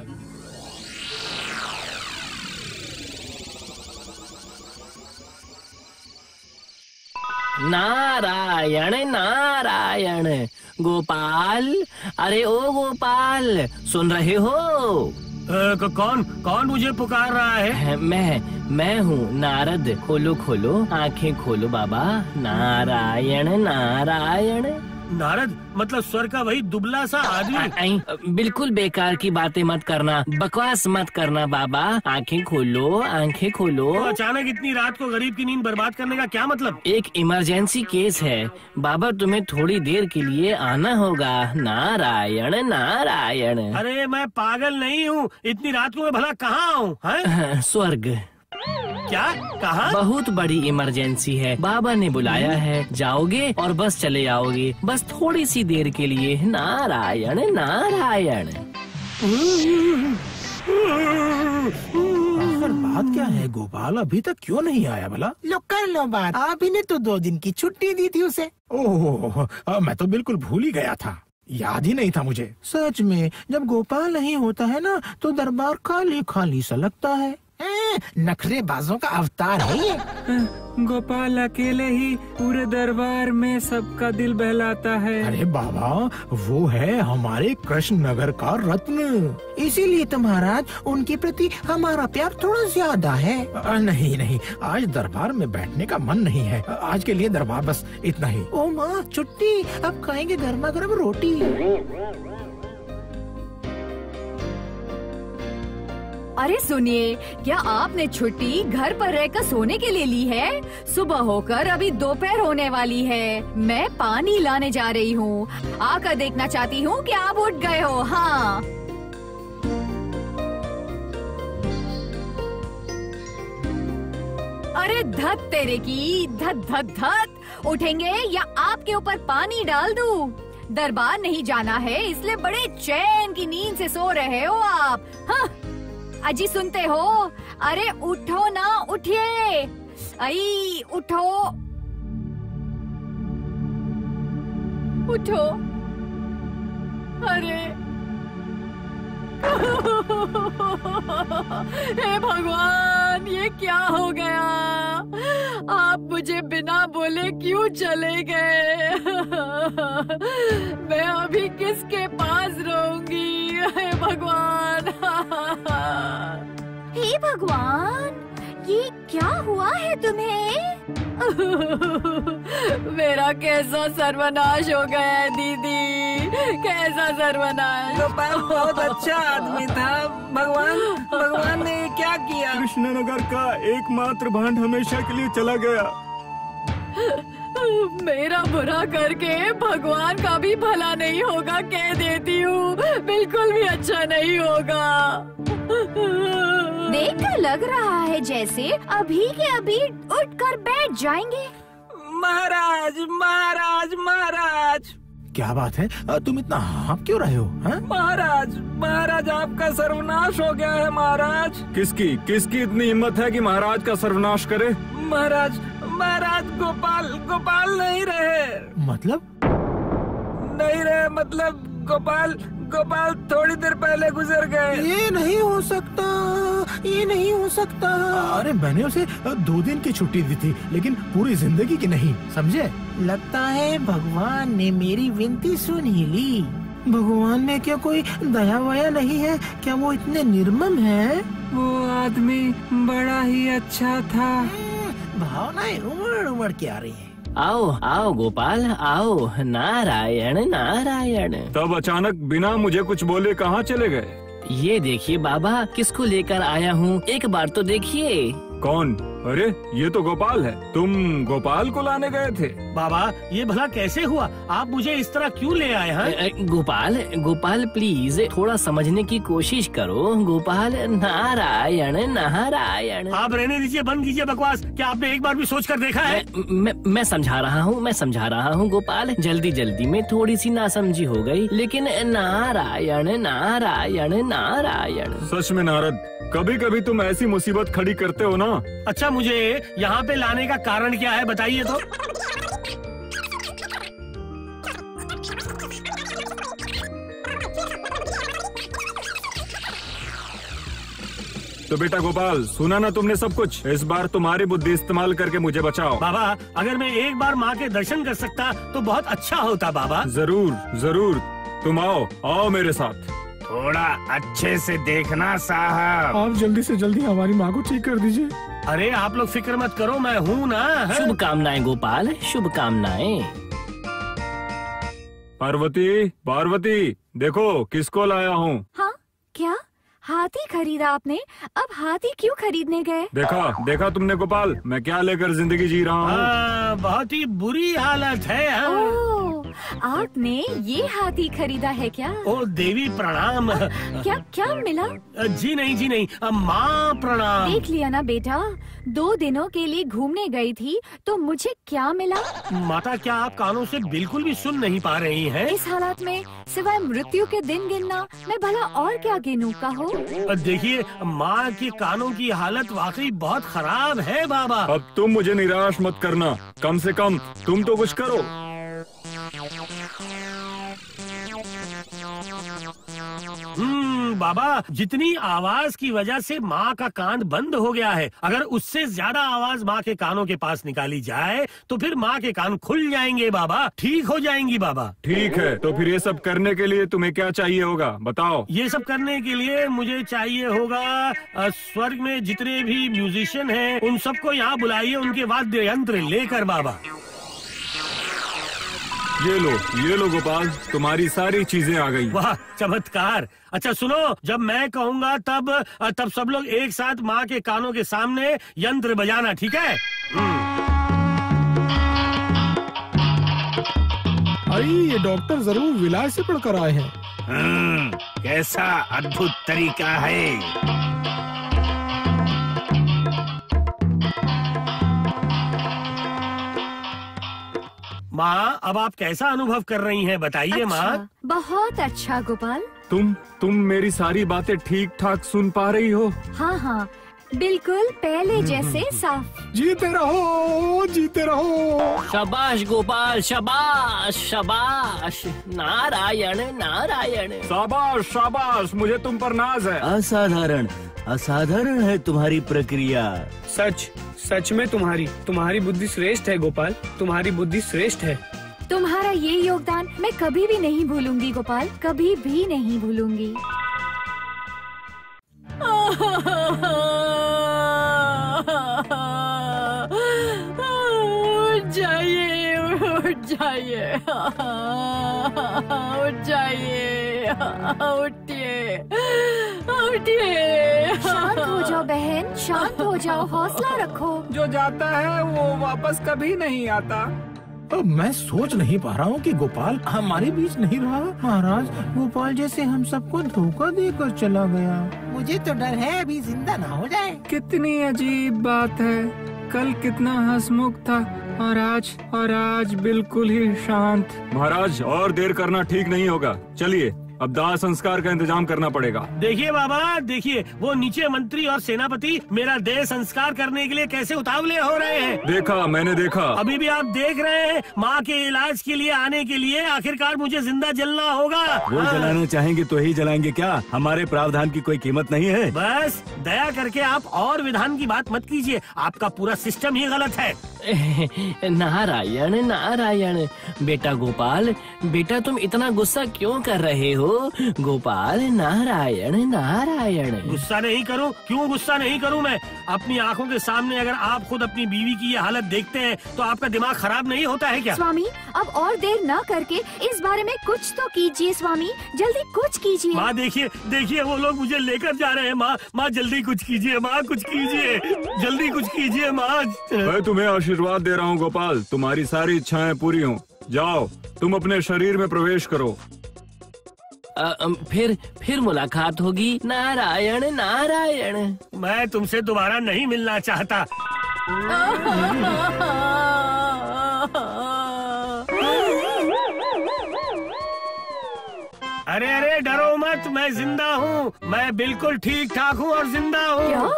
नारायण नारायण। गोपाल, अरे ओ गोपाल, सुन रहे हो?
कौन मुझे पुकार रहा है?
मैं हूँ नारद। खोलो आंखें खोलो बाबा। नारायण नारायण।
नारद मतलब स्वर का वही दुबला सा आदमी?
बिल्कुल बेकार की बातें मत करना, बकवास मत करना बाबा। आंखें खोलो।
तो अचानक इतनी रात को गरीब की नींद बर्बाद करने का क्या मतलब?
एक इमरजेंसी केस है बाबा, तुम्हें थोड़ी देर के लिए आना होगा। नारायण नारायण।
अरे मैं पागल नहीं हूँ, इतनी रात को मैं भला कहाँ हूँ?
स्वर्ग।
क्या कहा?
बहुत बड़ी इमरजेंसी है, बाबा ने बुलाया है, जाओगे और बस चले आओगे, बस थोड़ी सी देर के लिए। नारायण नारायण।
आखिर बात क्या है? गोपाल अभी तक क्यों नहीं आया भला?
लो कर लो बात, आप ही ने तो 2 दिन की छुट्टी दी थी उसे।
ओह, मैं तो बिल्कुल भूल ही गया था, याद ही नहीं था मुझे। सच में जब गोपाल नहीं होता है ना तो दरबार खाली खाली सा लगता है।
नखरेबाजों का अवतार है ये।
गोपाल अकेले ही पूरे दरबार में सबका दिल बहलाता है।
अरे बाबा, वो है हमारे कृष्ण नगर का रत्न,
इसीलिए तो महाराज उनके प्रति हमारा प्यार थोड़ा ज्यादा है।
नहीं, आज दरबार में बैठने का मन नहीं है। आज के लिए दरबार बस इतना ही।
ओ माँ, छुट्टी, अब खाएंगे गर्मा गर्म रोटी।
अरे सुनिए, क्या आपने छुट्टी घर पर रहकर सोने के लिए ली है? सुबह होकर अभी दोपहर होने वाली है। मैं पानी लाने जा रही हूँ, आकर देखना चाहती हूँ कि आप उठ गए हो। हाँ। अरे धत तेरे की, धत। उठेंगे या आपके ऊपर पानी डाल दूँ? दरबार नहीं जाना है, इसलिए बड़े चैन की नींद से सो रहे हो आप। हाँ, अजी सुनते हो? अरे उठो ना, उठिए। आई उठो। अरे हे भगवान, ये क्या हो गया? आप मुझे बिना बोले क्यों चले गए? मैं अभी किसके पास रहूंगी? हे भगवान!
हे भगवान, ये क्या हुआ है तुम्हें?
मेरा कैसा सर्वनाश हो गया है दीदी, कैसा सर्वनाश।
गोपाल बहुत अच्छा आदमी था। भगवान ने क्या किया?
कृष्णनगर का एकमात्र भांड हमेशा के लिए चला गया।
मेरा बुरा करके भगवान का भी भला नहीं होगा, कह देती हूँ। बिल्कुल भी अच्छा नहीं होगा।
देखकर लग रहा है जैसे अभी के अभी उठकर बैठ जाएंगे।
महाराज महाराज महाराज,
क्या बात है? तुम इतना हाँफ क्यों रहे हो?
महाराज आपका सर्वनाश हो गया है महाराज।
किसकी इतनी हिम्मत है कि महाराज का सर्वनाश करे?
महाराज गोपाल नहीं रहे। मतलब गोपाल थोड़ी देर पहले गुजर गए।
ये नहीं हो सकता। अरे मैंने उसे 2 दिन की छुट्टी दी थी, लेकिन पूरी जिंदगी की नहीं, समझे?
लगता है भगवान ने मेरी विनती सुन ही ली। भगवान में क्या कोई दया वया नहीं है? क्या वो इतने निर्मम है?
वो आदमी बड़ा ही अच्छा था।
भावनाएं उमड़ के आ रही है।
आओ गोपाल, आओ। नारायण नारायण।
तब अचानक बिना मुझे कुछ बोले कहाँ चले गए?
ये देखिए बाबा, किसको लेकर आया हूँ, एक बार तो देखिए।
कौन? अरे ये तो गोपाल है। तुम गोपाल को लाने गए थे?
बाबा ये भला कैसे हुआ? आप मुझे इस तरह क्यों ले आए हैं?
गोपाल प्लीज थोड़ा समझने की कोशिश करो। गोपाल, नारायण नारायण।
आप रहने दीजिए, बंद कीजिए बकवास। क्या आपने एक बार भी सोच कर देखा है?
मैं समझा रहा हूँ गोपाल। जल्दी में थोड़ी सी नासमझी हो गई, लेकिन नारायण नारायण नारायण।
सच में नारद, कभी कभी तुम ऐसी मुसीबत खड़ी करते हो ना।
अच्छा, मुझे यहाँ पे लाने का कारण क्या है, बताइए तो।
तो बेटा गोपाल, सुना ना तुमने सब कुछ। इस बार तुम्हारी बुद्धि इस्तेमाल करके मुझे बचाओ।
बाबा अगर मैं एक बार माँ के दर्शन कर सकता तो बहुत अच्छा होता बाबा।
जरूर तुम आओ मेरे साथ।
थोड़ा अच्छे से देखना साहब।
आप जल्दी से जल्दी हमारी माँ को ठीक कर दीजिए।
अरे आप लोग फिक्र मत करो, मैं हूँ ना।
शुभकामनाएं गोपाल, शुभकामनाएं।
पार्वती देखो किसको लाया हूँ।
हाँ, क्या हाथी खरीदा आपने? अब हाथी क्यों खरीदने गए?
देखा तुमने गोपाल, मैं क्या लेकर जिंदगी जी रहा हूँ।
बहुत ही बुरी हालत है।
ओह, आपने ये हाथी खरीदा है क्या?
ओ देवी प्रणाम।
क्या मिला?
जी नहीं, माँ प्रणाम।
देख लिया ना बेटा, 2 दिनों के लिए घूमने गई थी तो मुझे क्या मिला?
माता, क्या आप कानों से बिल्कुल भी सुन नहीं पा रही हैं?
इस हालत में सिवाय मृत्यु के दिन गिनना, मैं भला और क्या गिनूं कहो?
देखिए, माँ के कानों की हालत वाकई बहुत खराब है बाबा।
अब तुम मुझे निराश मत करना, कम से कम तुम तो कुछ करो।
बाबा, जितनी आवाज की वजह से माँ का कान बंद हो गया है, अगर उससे ज्यादा आवाज माँ के कानों के पास निकाली जाए तो फिर माँ के कान खुल जाएंगे बाबा, ठीक हो जाएंगी बाबा।
ठीक है, तो फिर ये सब करने के लिए तुम्हें क्या चाहिए होगा, बताओ।
ये सब करने के लिए मुझे चाहिए होगा स्वर्ग में जितने भी म्यूजिशियन हैं उन सबको यहाँ बुलाइए, उनके वाद्य यंत्र लेकर बाबा।
ये लो गोपाल, तुम्हारी सारी चीजें आ गई।
वाह, चमत्कार। अच्छा सुनो, जब मैं कहूँगा तब सब लोग एक साथ माँ के कानों के सामने यंत्र बजाना, ठीक है?
अरे ये डॉक्टर जरूर विलास से पढ़कर आए हैं।
कैसा अद्भुत तरीका है।
माँ, अब आप कैसा अनुभव कर रही हैं, बताइए माँ।
बहुत अच्छा गोपाल।
तुम मेरी सारी बातें ठीक ठाक सुन पा रही हो?
हाँ,
बिल्कुल पहले जैसे साफ।
जीते रहो, जीते रहो।
शाबाश गोपाल, शाबाश शाबाश। नारायण नारायण।
शाबाश शाबाश, मुझे तुम पर नाज है।
असाधारण, असाधारण है तुम्हारी प्रक्रिया।
सच, सच में तुम्हारी बुद्धि श्रेष्ठ है गोपाल, तुम्हारी बुद्धि श्रेष्ठ है।
तुम्हारा ये योगदान मैं कभी भी नहीं भूलूंगी गोपाल, कभी भी नहीं भूलूंगी।
उठ जाइए, उठ जाइए, उठ जाइए, उठिए, उठिए।
शांत हो जाओ बहन, शांत हो जाओ, हौसला रखो।
जो जाता है वो वापस कभी नहीं आता।
मैं सोच नहीं पा रहा हूँ कि गोपाल हमारे बीच नहीं रहा। महाराज, गोपाल जैसे हम सबको धोखा देकर चला गया।
मुझे तो डर है अभी जिंदा ना हो जाए।
कितनी अजीब बात है, कल कितना हंसमुख था और आज बिल्कुल ही शांत।
महाराज, और देर करना ठीक नहीं होगा, चलिए अब दाह संस्कार का इंतजाम करना पड़ेगा।
देखिए बाबा, देखिए वो नीचे मंत्री और सेनापति मेरा देह संस्कार करने के लिए कैसे उतावले हो रहे हैं।
देखा, मैंने देखा।
अभी भी आप देख रहे हैं, माँ के इलाज के लिए आने के लिए आखिरकार मुझे जिंदा जलना होगा।
वो जलाना चाहेंगे तो ही जलाएंगे क्या? हमारे प्रावधान की कोई कीमत नहीं है।
बस दया करके आप और विधान की बात मत कीजिए, आपका पूरा सिस्टम ही गलत है।
नारायण नारायण। बेटा गोपाल, बेटा तुम इतना गुस्सा क्यों कर रहे हो? गोपाल, नारायण नारायण।
गुस्सा नहीं करूं? क्यों गुस्सा नहीं करूं मैं? अपनी आंखों के सामने अगर आप खुद अपनी बीवी की ये हालत देखते हैं तो आपका दिमाग खराब नहीं होता है क्या?
स्वामी, अब और देर न करके इस बारे में कुछ तो कीजिए स्वामी, जल्दी कुछ कीजिए।
माँ देखिए, देखिए वो लोग मुझे लेकर जा रहे हैं। माँ जल्दी कुछ कीजिए, माँ कुछ कीजिए, जल्दी कुछ कीजिए माँ।
मैं तुम्हें आशीर्वाद दे रहा हूँ गोपाल, तुम्हारी सारी इच्छाएं पूरी हों। जाओ, तुम अपने शरीर में प्रवेश करो।
फिर मुलाकात होगी। नारायण नारायण।
मैं तुमसे दोबारा नहीं मिलना चाहता। अरे अरे डरो मत, मैं जिंदा हूँ, मैं बिल्कुल ठीक ठाक हूँ और जिंदा हूँ।
क्या?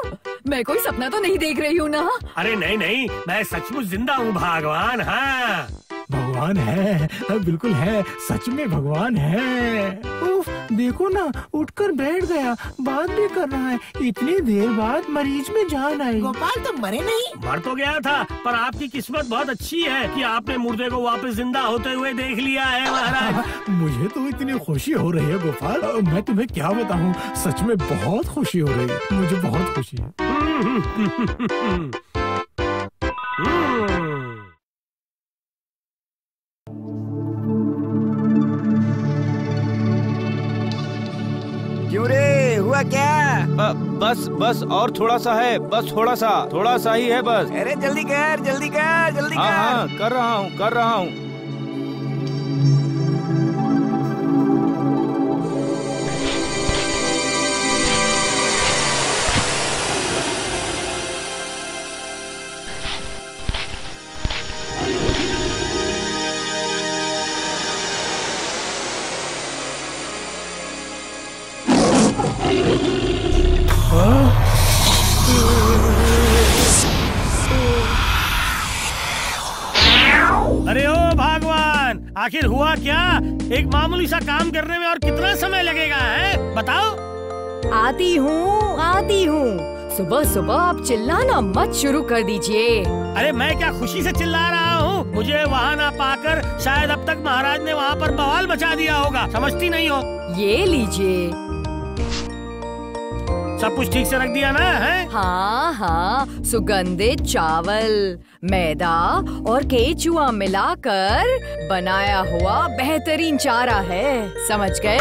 मैं कोई सपना तो नहीं देख रही हूँ ना?
अरे नहीं नहीं, मैं सचमुच जिंदा हूँ भगवान। हाँ
भगवान है, बिल्कुल है, सच में भगवान है। उफ, देखो ना, उठकर बैठ गया, बात भी कर रहा है। इतनी देर बाद मरीज में जान आई।
गोपाल तुम मरे नहीं?
मर तो गया था, पर आपकी किस्मत बहुत अच्छी है कि आपने मुर्दे को वापस जिंदा होते हुए देख लिया है महाराज।
मुझे तो इतनी खुशी हो रही है गोपाल, मैं तुम्हें क्या बताऊं, सच में बहुत खुशी हो रही है, मुझे बहुत खुशी है।
क्यों रे, हुआ क्या?
बस और थोड़ा सा है, बस थोड़ा सा ही है बस।
अरे जल्दी कर, जल्दी कर, जल्दी कर।
हाँ, कर रहा हूँ।
अरे ओ भगवान, आखिर हुआ क्या? एक मामूली सा काम करने में और कितना समय लगेगा है? बताओ।
आती हूँ। सुबह सुबह आप चिल्लाना मत शुरू कर दीजिए।
अरे मैं क्या खुशी से चिल्ला रहा हूँ? मुझे वहाँ ना पाकर शायद अब तक महाराज ने वहाँ पर बवाल मचा दिया होगा, समझती नहीं हो?
ये लीजिए।
सब कुछ ठीक से रख दिया ना है?
हाँ, सुगंधित चावल, मैदा और केचुआ मिलाकर बनाया हुआ बेहतरीन चारा है, समझ गए?